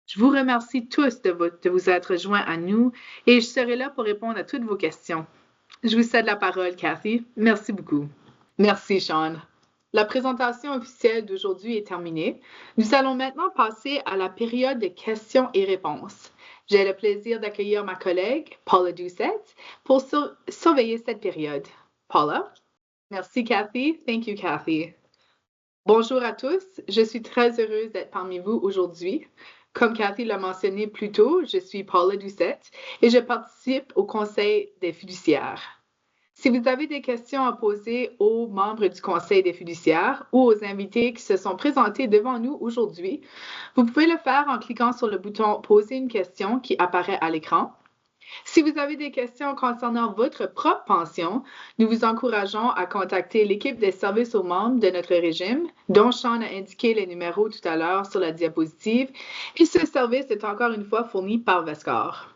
Je vous remercie tous de vous être joints à nous et je serai là pour répondre à toutes vos questions. Je vous cède la parole, Cathy. Merci beaucoup. Merci, Sean. La présentation officielle d'aujourd'hui est terminée. Nous allons maintenant passer à la période de questions et réponses. J'ai le plaisir d'accueillir ma collègue, Paula Doucette, pour surveiller cette période. Paula? Merci, Cathy. Thank you, Cathy. Bonjour à tous. Je suis très heureuse d'être parmi vous aujourd'hui. Comme Cathy l'a mentionné plus tôt, je suis Paula Doucette et je participe au Conseil des fiduciaires. Si vous avez des questions à poser aux membres du Conseil des fiduciaires ou aux invités qui se sont présentés devant nous aujourd'hui, vous pouvez le faire en cliquant sur le bouton « Poser une question » qui apparaît à l'écran. Si vous avez des questions concernant votre propre pension, nous vous encourageons à contacter l'équipe des services aux membres de notre régime, dont Sean a indiqué les numéros tout à l'heure sur la diapositive, et ce service est encore une fois fourni par VESCOR.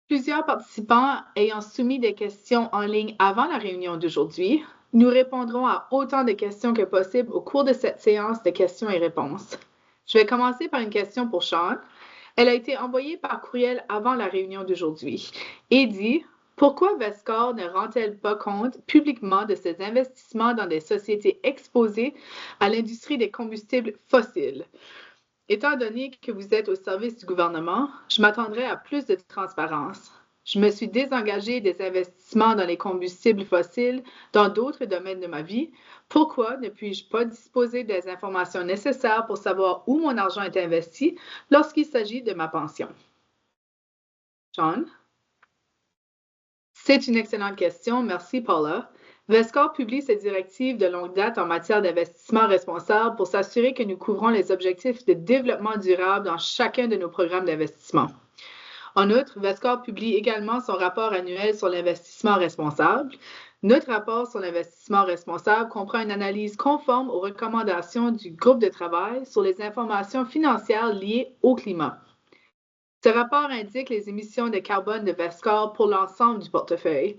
Plusieurs participants ayant soumis des questions en ligne avant la réunion d'aujourd'hui, nous répondrons à autant de questions que possible au cours de cette séance de questions et réponses. Je vais commencer par une question pour Sean. Elle a été envoyée par courriel avant la réunion d'aujourd'hui et dit « Pourquoi VESCOR ne rend-elle pas compte publiquement de ses investissements dans des sociétés exposées à l'industrie des combustibles fossiles? » Étant donné que vous êtes au service du gouvernement, je m'attendrais à plus de transparence. Je me suis désengagée des investissements dans les combustibles fossiles dans d'autres domaines de ma vie. Pourquoi ne puis-je pas disposer des informations nécessaires pour savoir où mon argent est investi lorsqu'il s'agit de ma pension? Sean? C'est une excellente question. Merci, Paula. VESCOR publie ses directives de longue date en matière d'investissement responsable pour s'assurer que nous couvrons les objectifs de développement durable dans chacun de nos programmes d'investissement. En outre, VESCOR publie également son rapport annuel sur l'investissement responsable. Notre rapport sur l'investissement responsable comprend une analyse conforme aux recommandations du groupe de travail sur les informations financières liées au climat. Ce rapport indique les émissions de carbone de VESCOR pour l'ensemble du portefeuille.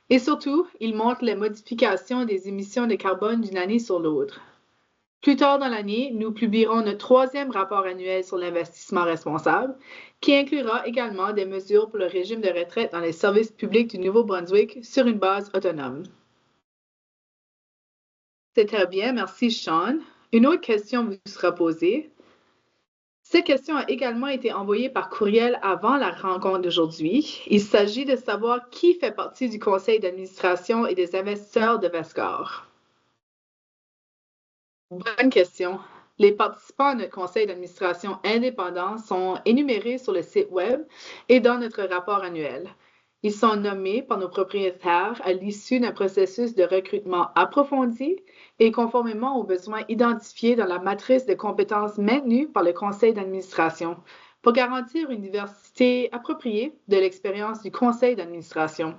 Et surtout, il montre les modifications des émissions de carbone d'une année sur l'autre. Plus tard dans l'année, nous publierons notre 3e rapport annuel sur l'investissement responsable, qui inclura également des mesures pour le régime de retraite dans les services publics du Nouveau-Brunswick sur une base autonome. C'est très bien, merci Sean. Une autre question vous sera posée. Cette question a également été envoyée par courriel avant la rencontre d'aujourd'hui. Il s'agit de savoir qui fait partie du conseil d'administration et des investisseurs de VESCOR. Bonne question. Les participants à notre conseil d'administration indépendant sont énumérés sur le site Web et dans notre rapport annuel. Ils sont nommés par nos propriétaires à l'issue d'un processus de recrutement approfondi et conformément aux besoins identifiés dans la matrice de compétences maintenue par le conseil d'administration pour garantir une diversité appropriée de l'expérience du conseil d'administration.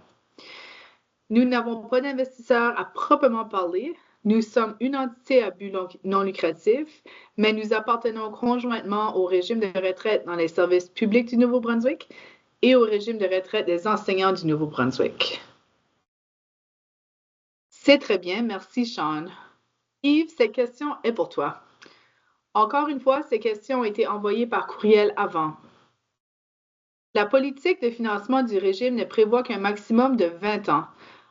Nous n'avons pas d'investisseurs à proprement parler. Nous sommes une entité à but non lucratif, mais nous appartenons conjointement au régime de retraite dans les services publics du Nouveau-Brunswick et au régime de retraite des enseignants du Nouveau-Brunswick. C'est très bien, merci Sean. Yves, cette question est pour toi. Encore une fois, ces questions ont été envoyées par courriel avant. La politique de financement du régime ne prévoit qu'un maximum de 20 ans.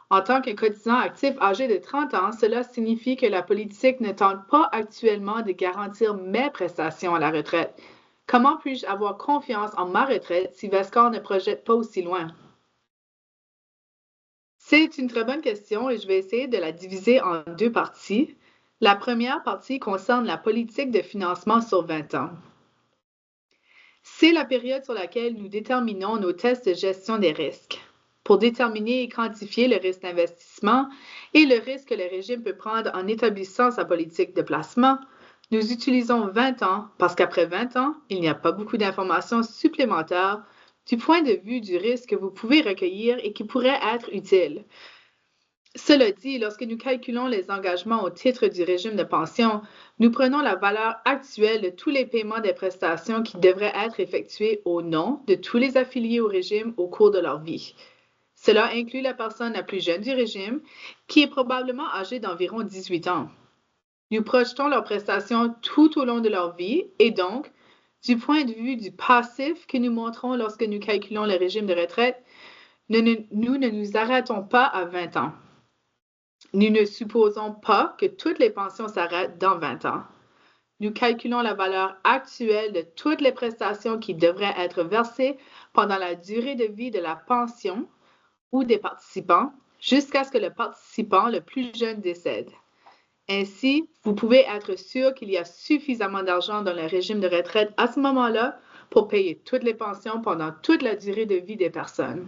En tant que cotisant actif âgé de 30 ans, cela signifie que la politique ne tente pas actuellement de garantir mes prestations à la retraite. Comment puis-je avoir confiance en ma retraite si Vescar ne projette pas aussi loin? C'est une très bonne question et je vais essayer de la diviser en deux parties. La première partie concerne la politique de financement sur 20 ans. C'est la période sur laquelle nous déterminons nos tests de gestion des risques pour déterminer et quantifier le risque d'investissement et le risque que le régime peut prendre en établissant sa politique de placement. Nous utilisons 20 ans parce qu'après 20 ans, il n'y a pas beaucoup d'informations supplémentaires du point de vue du risque que vous pouvez recueillir et qui pourrait être utile. Cela dit, lorsque nous calculons les engagements au titre du régime de pension, nous prenons la valeur actuelle de tous les paiements des prestations qui devraient être effectués au nom de tous les affiliés au régime au cours de leur vie. Cela inclut la personne la plus jeune du régime, qui est probablement âgée d'environ 18 ans. Nous projetons leurs prestations tout au long de leur vie et donc, du point de vue du passif que nous montrons lorsque nous calculons le régime de retraite, nous ne nous arrêtons pas à 20 ans. Nous ne supposons pas que toutes les pensions s'arrêtent dans 20 ans. Nous calculons la valeur actuelle de toutes les prestations qui devraient être versées pendant la durée de vie de la pension ou des participants jusqu'à ce que le participant le plus jeune décède. Ainsi, vous pouvez être sûr qu'il y a suffisamment d'argent dans le régime de retraite à ce moment-là pour payer toutes les pensions pendant toute la durée de vie des personnes.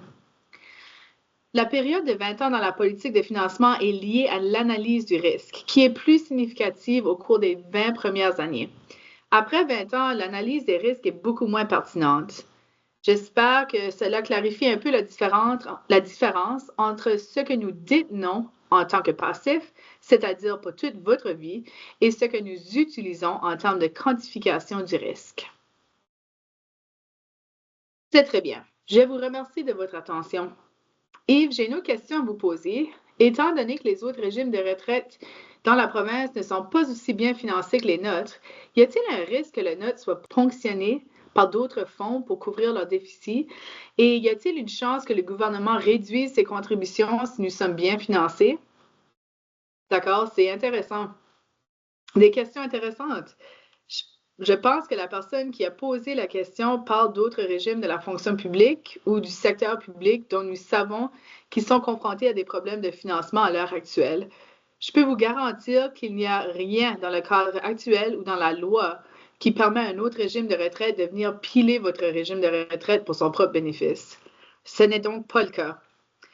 La période de 20 ans dans la politique de financement est liée à l'analyse du risque, qui est plus significative au cours des 20 premières années. Après 20 ans, l'analyse des risques est beaucoup moins pertinente. J'espère que cela clarifie un peu la différence entre ce que nous détenons en tant que passif, c'est-à-dire pour toute votre vie, et ce que nous utilisons en termes de quantification du risque. C'est très bien. Je vous remercie de votre attention. Yves, j'ai une autre question à vous poser. Étant donné que les autres régimes de retraite dans la province ne sont pas aussi bien financés que les nôtres, y a-t-il un risque que le nôtre soit ponctionné par d'autres fonds pour couvrir leurs déficits? Et y a-t-il une chance que le gouvernement réduise ses contributions si nous sommes bien financés? D'accord, c'est intéressant. Des questions intéressantes. Je pense que la personne qui a posé la question parle d'autres régimes de la fonction publique ou du secteur public dont nous savons qu'ils sont confrontés à des problèmes de financement à l'heure actuelle. Je peux vous garantir qu'il n'y a rien dans le cadre actuel ou dans la loi qui permet à un autre régime de retraite de venir piler votre régime de retraite pour son propre bénéfice. Ce n'est donc pas le cas.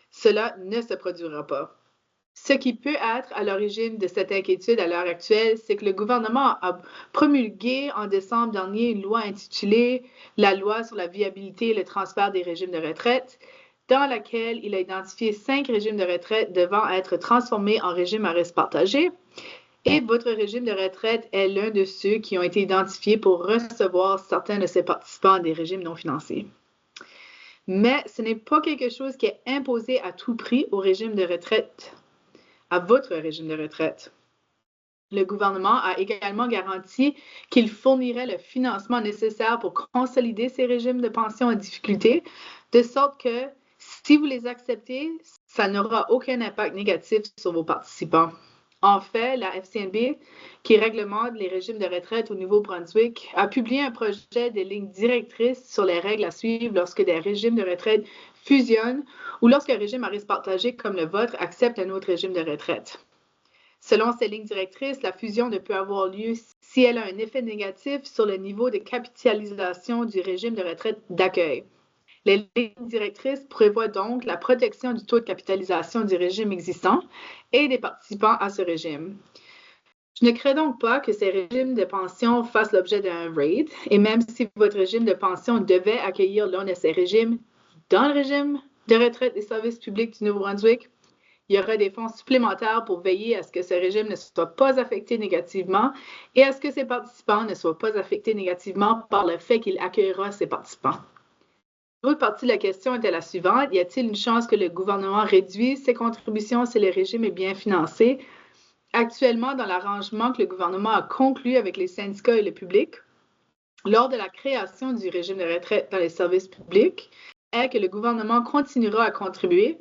Cela ne se produira pas. Ce qui peut être à l'origine de cette inquiétude à l'heure actuelle, c'est que le gouvernement a promulgué en décembre dernier une loi intitulée « La loi sur la viabilité et le transfert des régimes de retraite », dans laquelle il a identifié 5 régimes de retraite devant être transformés en régime à risque partagé. Et votre régime de retraite est l'un de ceux qui ont été identifiés pour recevoir certains de ses participants des régimes non financés. Mais ce n'est pas quelque chose qui est imposé à tout prix au régime de retraite, à votre régime de retraite. Le gouvernement a également garanti qu'il fournirait le financement nécessaire pour consolider ces régimes de pension en difficulté, de sorte que si vous les acceptez, ça n'aura aucun impact négatif sur vos participants. En fait, la FCNB, qui réglemente les régimes de retraite au Nouveau-Brunswick, a publié un projet de lignes directrices sur les règles à suivre lorsque des régimes de retraite fusionnent ou lorsqu'un régime à risque partagé comme le vôtre accepte un autre régime de retraite. Selon ces lignes directrices, la fusion ne peut avoir lieu si elle a un effet négatif sur le niveau de capitalisation du régime de retraite d'accueil. Les lignes directrices prévoient donc la protection du taux de capitalisation du régime existant et des participants à ce régime. Je ne crains donc pas que ces régimes de pension fassent l'objet d'un raid, et même si votre régime de pension devait accueillir l'un de ces régimes dans le régime de retraite des services publics du Nouveau-Brunswick, il y aura des fonds supplémentaires pour veiller à ce que ce régime ne soit pas affecté négativement et à ce que ses participants ne soient pas affectés négativement par le fait qu'il accueillera ses participants. L'autre partie de la question était la suivante. Y a-t-il une chance que le gouvernement réduise ses contributions si le régime est bien financé? Actuellement, dans l'arrangement que le gouvernement a conclu avec les syndicats et le public, lors de la création du régime de retraite dans les services publics, est que le gouvernement continuera à contribuer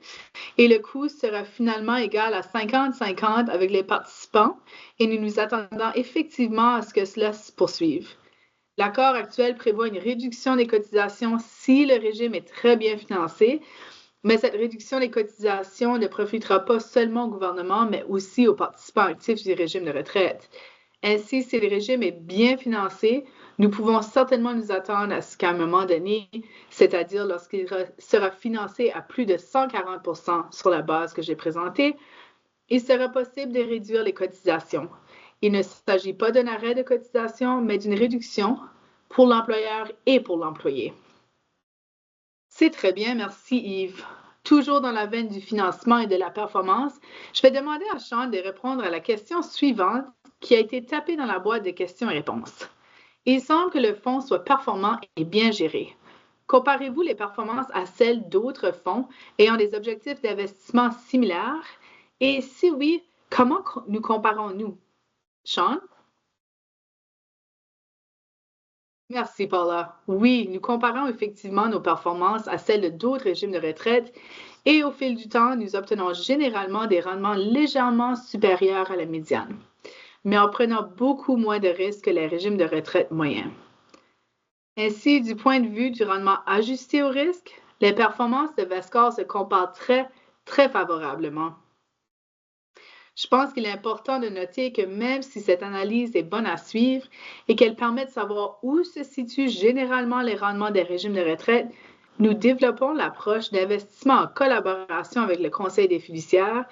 et le coût sera finalement égal à 50-50 avec les participants et nous nous attendons effectivement à ce que cela se poursuive. L'accord actuel prévoit une réduction des cotisations si le régime est très bien financé, mais cette réduction des cotisations ne profitera pas seulement au gouvernement, mais aussi aux participants actifs du régime de retraite. Ainsi, si le régime est bien financé, nous pouvons certainement nous attendre à ce qu'à un moment donné, c'est-à-dire lorsqu'il sera financé à plus de 140% sur la base que j'ai présentée, il sera possible de réduire les cotisations. Il ne s'agit pas d'un arrêt de cotisation, mais d'une réduction pour l'employeur et pour l'employé. C'est très bien, merci Yves. Toujours dans la veine du financement et de la performance, je vais demander à Sean de répondre à la question suivante qui a été tapée dans la boîte de questions et réponses. Il semble que le fonds soit performant et bien géré. Comparez-vous les performances à celles d'autres fonds ayant des objectifs d'investissement similaires? Et si oui, comment nous comparons-nous? Sean? Merci, Paula. Oui, nous comparons effectivement nos performances à celles d'autres régimes de retraite et au fil du temps, nous obtenons généralement des rendements légèrement supérieurs à la médiane, mais en prenant beaucoup moins de risques que les régimes de retraite moyens. Ainsi, du point de vue du rendement ajusté au risque, les performances de Vescore se comparent très favorablement. Je pense qu'il est important de noter que même si cette analyse est bonne à suivre et qu'elle permet de savoir où se situent généralement les rendements des régimes de retraite, nous développons l'approche d'investissement en collaboration avec le Conseil des fiduciaires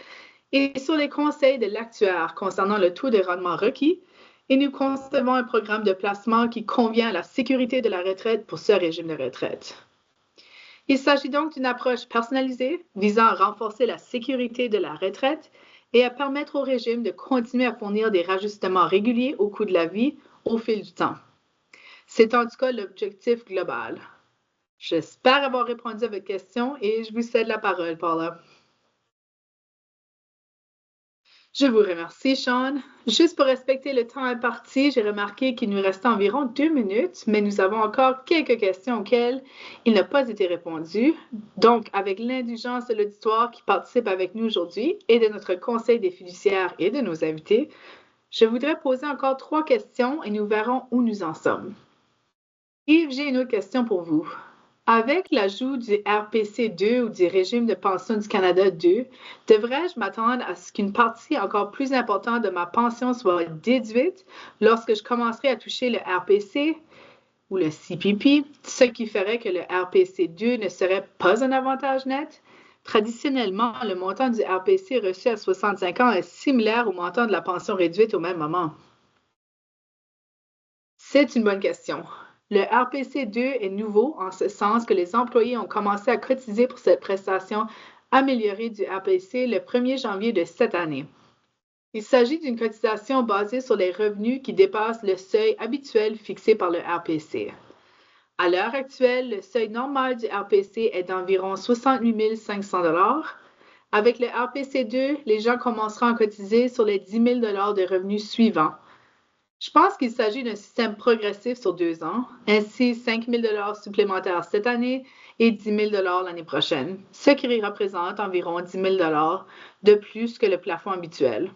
et sur les conseils de l'actuaire concernant le taux de rendement requis, et nous concevons un programme de placement qui convient à la sécurité de la retraite pour ce régime de retraite. Il s'agit donc d'une approche personnalisée visant à renforcer la sécurité de la retraite et à permettre au régime de continuer à fournir des rajustements réguliers au coût de la vie au fil du temps. C'est en tout cas l'objectif global. J'espère avoir répondu à votre question et je vous cède la parole, Paula. Je vous remercie, Sean. Juste pour respecter le temps imparti, j'ai remarqué qu'il nous restait environ 2 minutes, mais nous avons encore quelques questions auxquelles il n'a pas été répondu. Donc, avec l'indulgence de l'auditoire qui participe avec nous aujourd'hui et de notre conseil des fiduciaires et de nos invités, je voudrais poser encore 3 questions et nous verrons où nous en sommes. Yves, j'ai une autre question pour vous. Avec l'ajout du RPC 2 ou du régime de pension du Canada 2, devrais-je m'attendre à ce qu'une partie encore plus importante de ma pension soit déduite lorsque je commencerai à toucher le RPC ou le CPP, ce qui ferait que le RPC 2 ne serait pas un avantage net? Traditionnellement, le montant du RPC reçu à 65 ans est similaire au montant de la pension réduite au même moment. C'est une bonne question. Le RPC 2 est nouveau en ce sens que les employés ont commencé à cotiser pour cette prestation améliorée du RPC le 1er janvier de cette année. Il s'agit d'une cotisation basée sur les revenus qui dépassent le seuil habituel fixé par le RPC. À l'heure actuelle, le seuil normal du RPC est d'environ 68 500 $. Avec le RPC 2, les gens commenceront à cotiser sur les 10 000 $ de revenus suivants. Je pense qu'il s'agit d'un système progressif sur 2 ans, ainsi 5 000 $ supplémentaires cette année et 10 000 $ l'année prochaine, ce qui représente environ 10 000 $ de plus que le plafond habituel.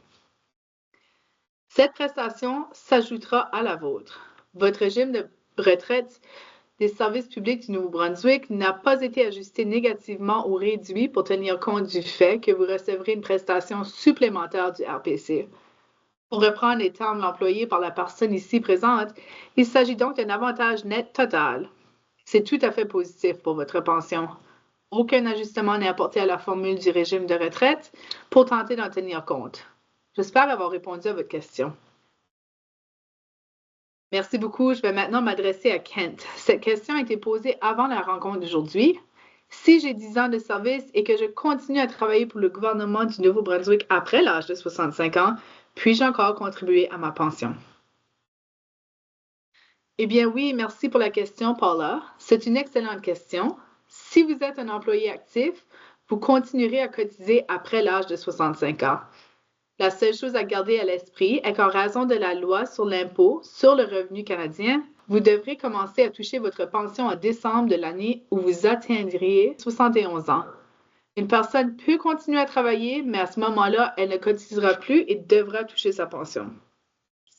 Cette prestation s'ajoutera à la vôtre. Votre régime de retraite des services publics du Nouveau-Brunswick n'a pas été ajusté négativement ou réduit pour tenir compte du fait que vous recevrez une prestation supplémentaire du RPC. Pour reprendre les termes employés par la personne ici présente, il s'agit donc d'un avantage net total. C'est tout à fait positif pour votre pension. Aucun ajustement n'est apporté à la formule du régime de retraite pour tenter d'en tenir compte. J'espère avoir répondu à votre question. Merci beaucoup. Je vais maintenant m'adresser à Kent. Cette question a été posée avant la rencontre d'aujourd'hui. Si j'ai 10 ans de service et que je continue à travailler pour le gouvernement du Nouveau-Brunswick après l'âge de 65 ans, puis-je encore contribuer à ma pension? Eh bien oui, merci pour la question, Paula. C'est une excellente question. Si vous êtes un employé actif, vous continuerez à cotiser après l'âge de 65 ans. La seule chose à garder à l'esprit est qu'en raison de la loi sur l'impôt sur le revenu canadien, vous devrez commencer à toucher votre pension en décembre de l'année où vous atteindriez 71 ans. Une personne peut continuer à travailler, mais à ce moment-là, elle ne cotisera plus et devra toucher sa pension.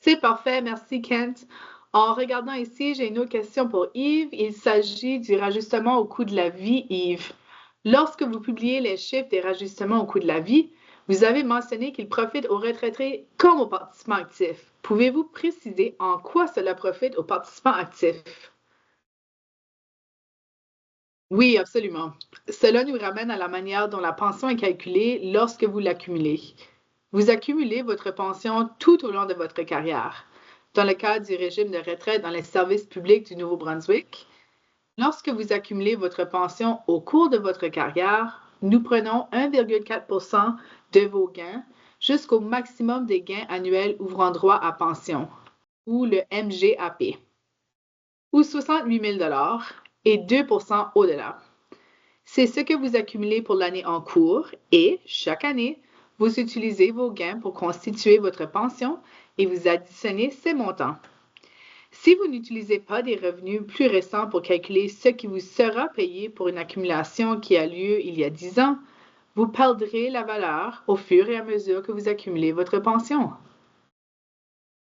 C'est parfait, merci Kent. En regardant ici, j'ai une autre question pour Yves. Il s'agit du rajustement au coût de la vie, Yves. Lorsque vous publiez les chiffres des rajustements au coût de la vie, vous avez mentionné qu'ils profitent aux retraités comme aux participants actifs. Pouvez-vous préciser en quoi cela profite aux participants actifs? Oui, absolument. Cela nous ramène à la manière dont la pension est calculée lorsque vous l'accumulez. Vous accumulez votre pension tout au long de votre carrière. Dans le cadre du régime de retraite dans les services publics du Nouveau-Brunswick, lorsque vous accumulez votre pension au cours de votre carrière, nous prenons 1,4 % de vos gains jusqu'au maximum des gains annuels ouvrant droit à pension, ou le MGAP, ou 68 000 $ et 2 % au-delà. C'est ce que vous accumulez pour l'année en cours et, chaque année, vous utilisez vos gains pour constituer votre pension et vous additionnez ces montants. Si vous n'utilisez pas des revenus plus récents pour calculer ce qui vous sera payé pour une accumulation qui a lieu il y a 10 ans, vous perdrez la valeur au fur et à mesure que vous accumulez votre pension.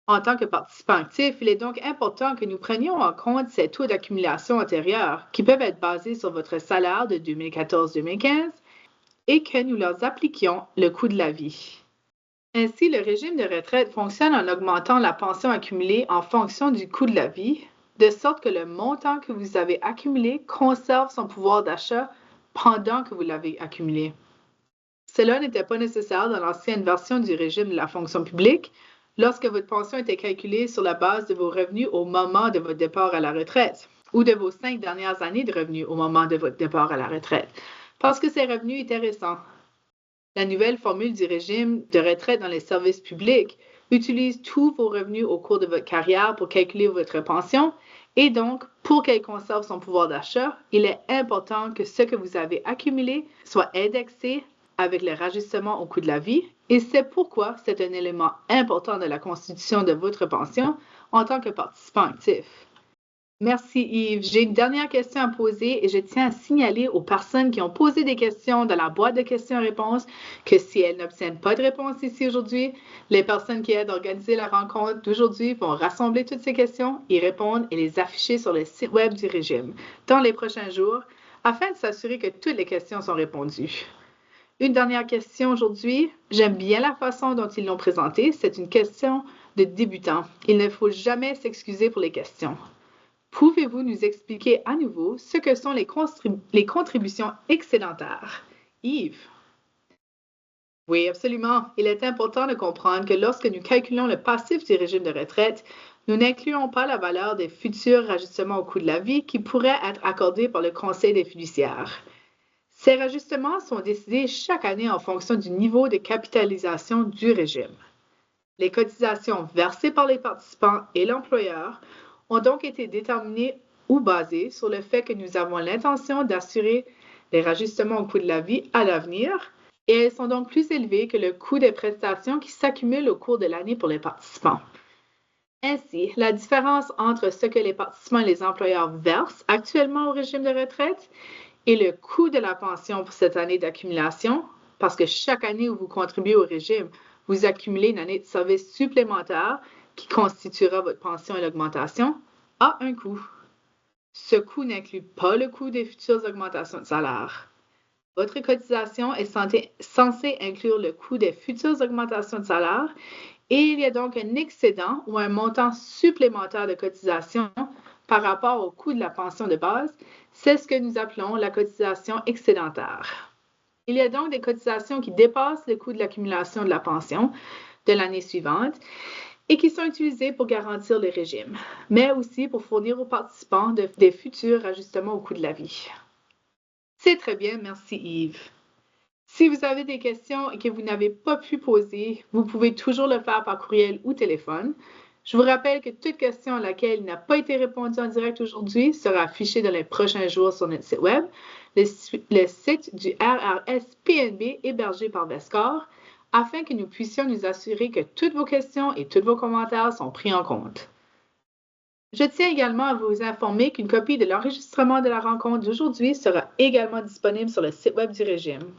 En tant que participant actif, il est donc important que nous prenions en compte ces taux d'accumulation antérieurs qui peuvent être basés sur votre salaire de 2014-2015 et que nous leur appliquions le coût de la vie. Ainsi, le régime de retraite fonctionne en augmentant la pension accumulée en fonction du coût de la vie, de sorte que le montant que vous avez accumulé conserve son pouvoir d'achat pendant que vous l'avez accumulé. Cela n'était pas nécessaire dans l'ancienne version du régime de la fonction publique, lorsque votre pension était calculée sur la base de vos revenus au moment de votre départ à la retraite, ou de vos 5 dernières années de revenus au moment de votre départ à la retraite, parce que ces revenus étaient récents. La nouvelle formule du régime de retraite dans les services publics utilise tous vos revenus au cours de votre carrière pour calculer votre pension et donc, pour qu'elle conserve son pouvoir d'achat, il est important que ce que vous avez accumulé soit indexé avec le rajustement au coût de la vie et c'est pourquoi c'est un élément important de la constitution de votre pension en tant que participant actif. Merci Yves. J'ai une dernière question à poser et je tiens à signaler aux personnes qui ont posé des questions dans la boîte de questions-réponses que si elles n'obtiennent pas de réponse ici aujourd'hui, les personnes qui aident à organiser la rencontre d'aujourd'hui vont rassembler toutes ces questions, y répondre et les afficher sur le site web du régime dans les prochains jours afin de s'assurer que toutes les questions sont répondues. Une dernière question aujourd'hui. J'aime bien la façon dont ils l'ont présentée. C'est une question de débutant. Il ne faut jamais s'excuser pour les questions. Pouvez-vous nous expliquer à nouveau ce que sont les contributions excédentaires? Yves. Oui, absolument. Il est important de comprendre que lorsque nous calculons le passif du régime de retraite, nous n'incluons pas la valeur des futurs rajustements au coût de la vie qui pourraient être accordés par le Conseil des fiduciaires. Ces rajustements sont décidés chaque année en fonction du niveau de capitalisation du régime. Les cotisations versées par les participants et l'employeur ont donc été déterminées ou basées sur le fait que nous avons l'intention d'assurer les rajustements au coût de la vie à l'avenir et elles sont donc plus élevées que le coût des prestations qui s'accumulent au cours de l'année pour les participants. Ainsi, la différence entre ce que les participants et les employeurs versent actuellement au régime de retraite et le coût de la pension pour cette année d'accumulation, parce que chaque année où vous contribuez au régime, vous accumulez une année de service supplémentaire qui constituera votre pension et l'augmentation, a un coût. Ce coût n'inclut pas le coût des futures augmentations de salaire. Votre cotisation est censée inclure le coût des futures augmentations de salaire et il y a donc un excédent ou un montant supplémentaire de cotisation par rapport au coût de la pension de base. C'est ce que nous appelons la cotisation excédentaire. Il y a donc des cotisations qui dépassent le coût de l'accumulation de la pension de l'année suivante et qui sont utilisées pour garantir le régime, mais aussi pour fournir aux participants des futurs ajustements au coût de la vie. C'est très bien, merci Yves. Si vous avez des questions et que vous n'avez pas pu poser, vous pouvez toujours le faire par courriel ou téléphone. Je vous rappelle que toute question à laquelle il n'a pas été répondu en direct aujourd'hui sera affichée dans les prochains jours sur notre site web, le site du RRS-PNB hébergé par Vescore, afin que nous puissions nous assurer que toutes vos questions et tous vos commentaires sont pris en compte. Je tiens également à vous informer qu'une copie de l'enregistrement de la rencontre d'aujourd'hui sera également disponible sur le site web du régime.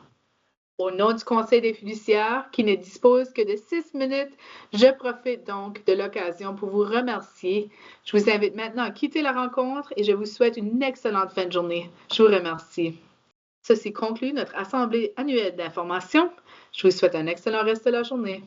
Au nom du Conseil des fiduciaires, qui ne dispose que de 6 minutes, je profite donc de l'occasion pour vous remercier. Je vous invite maintenant à quitter la rencontre et je vous souhaite une excellente fin de journée. Je vous remercie. Ceci conclut notre assemblée annuelle d'information. Je vous souhaite un excellent reste de la journée.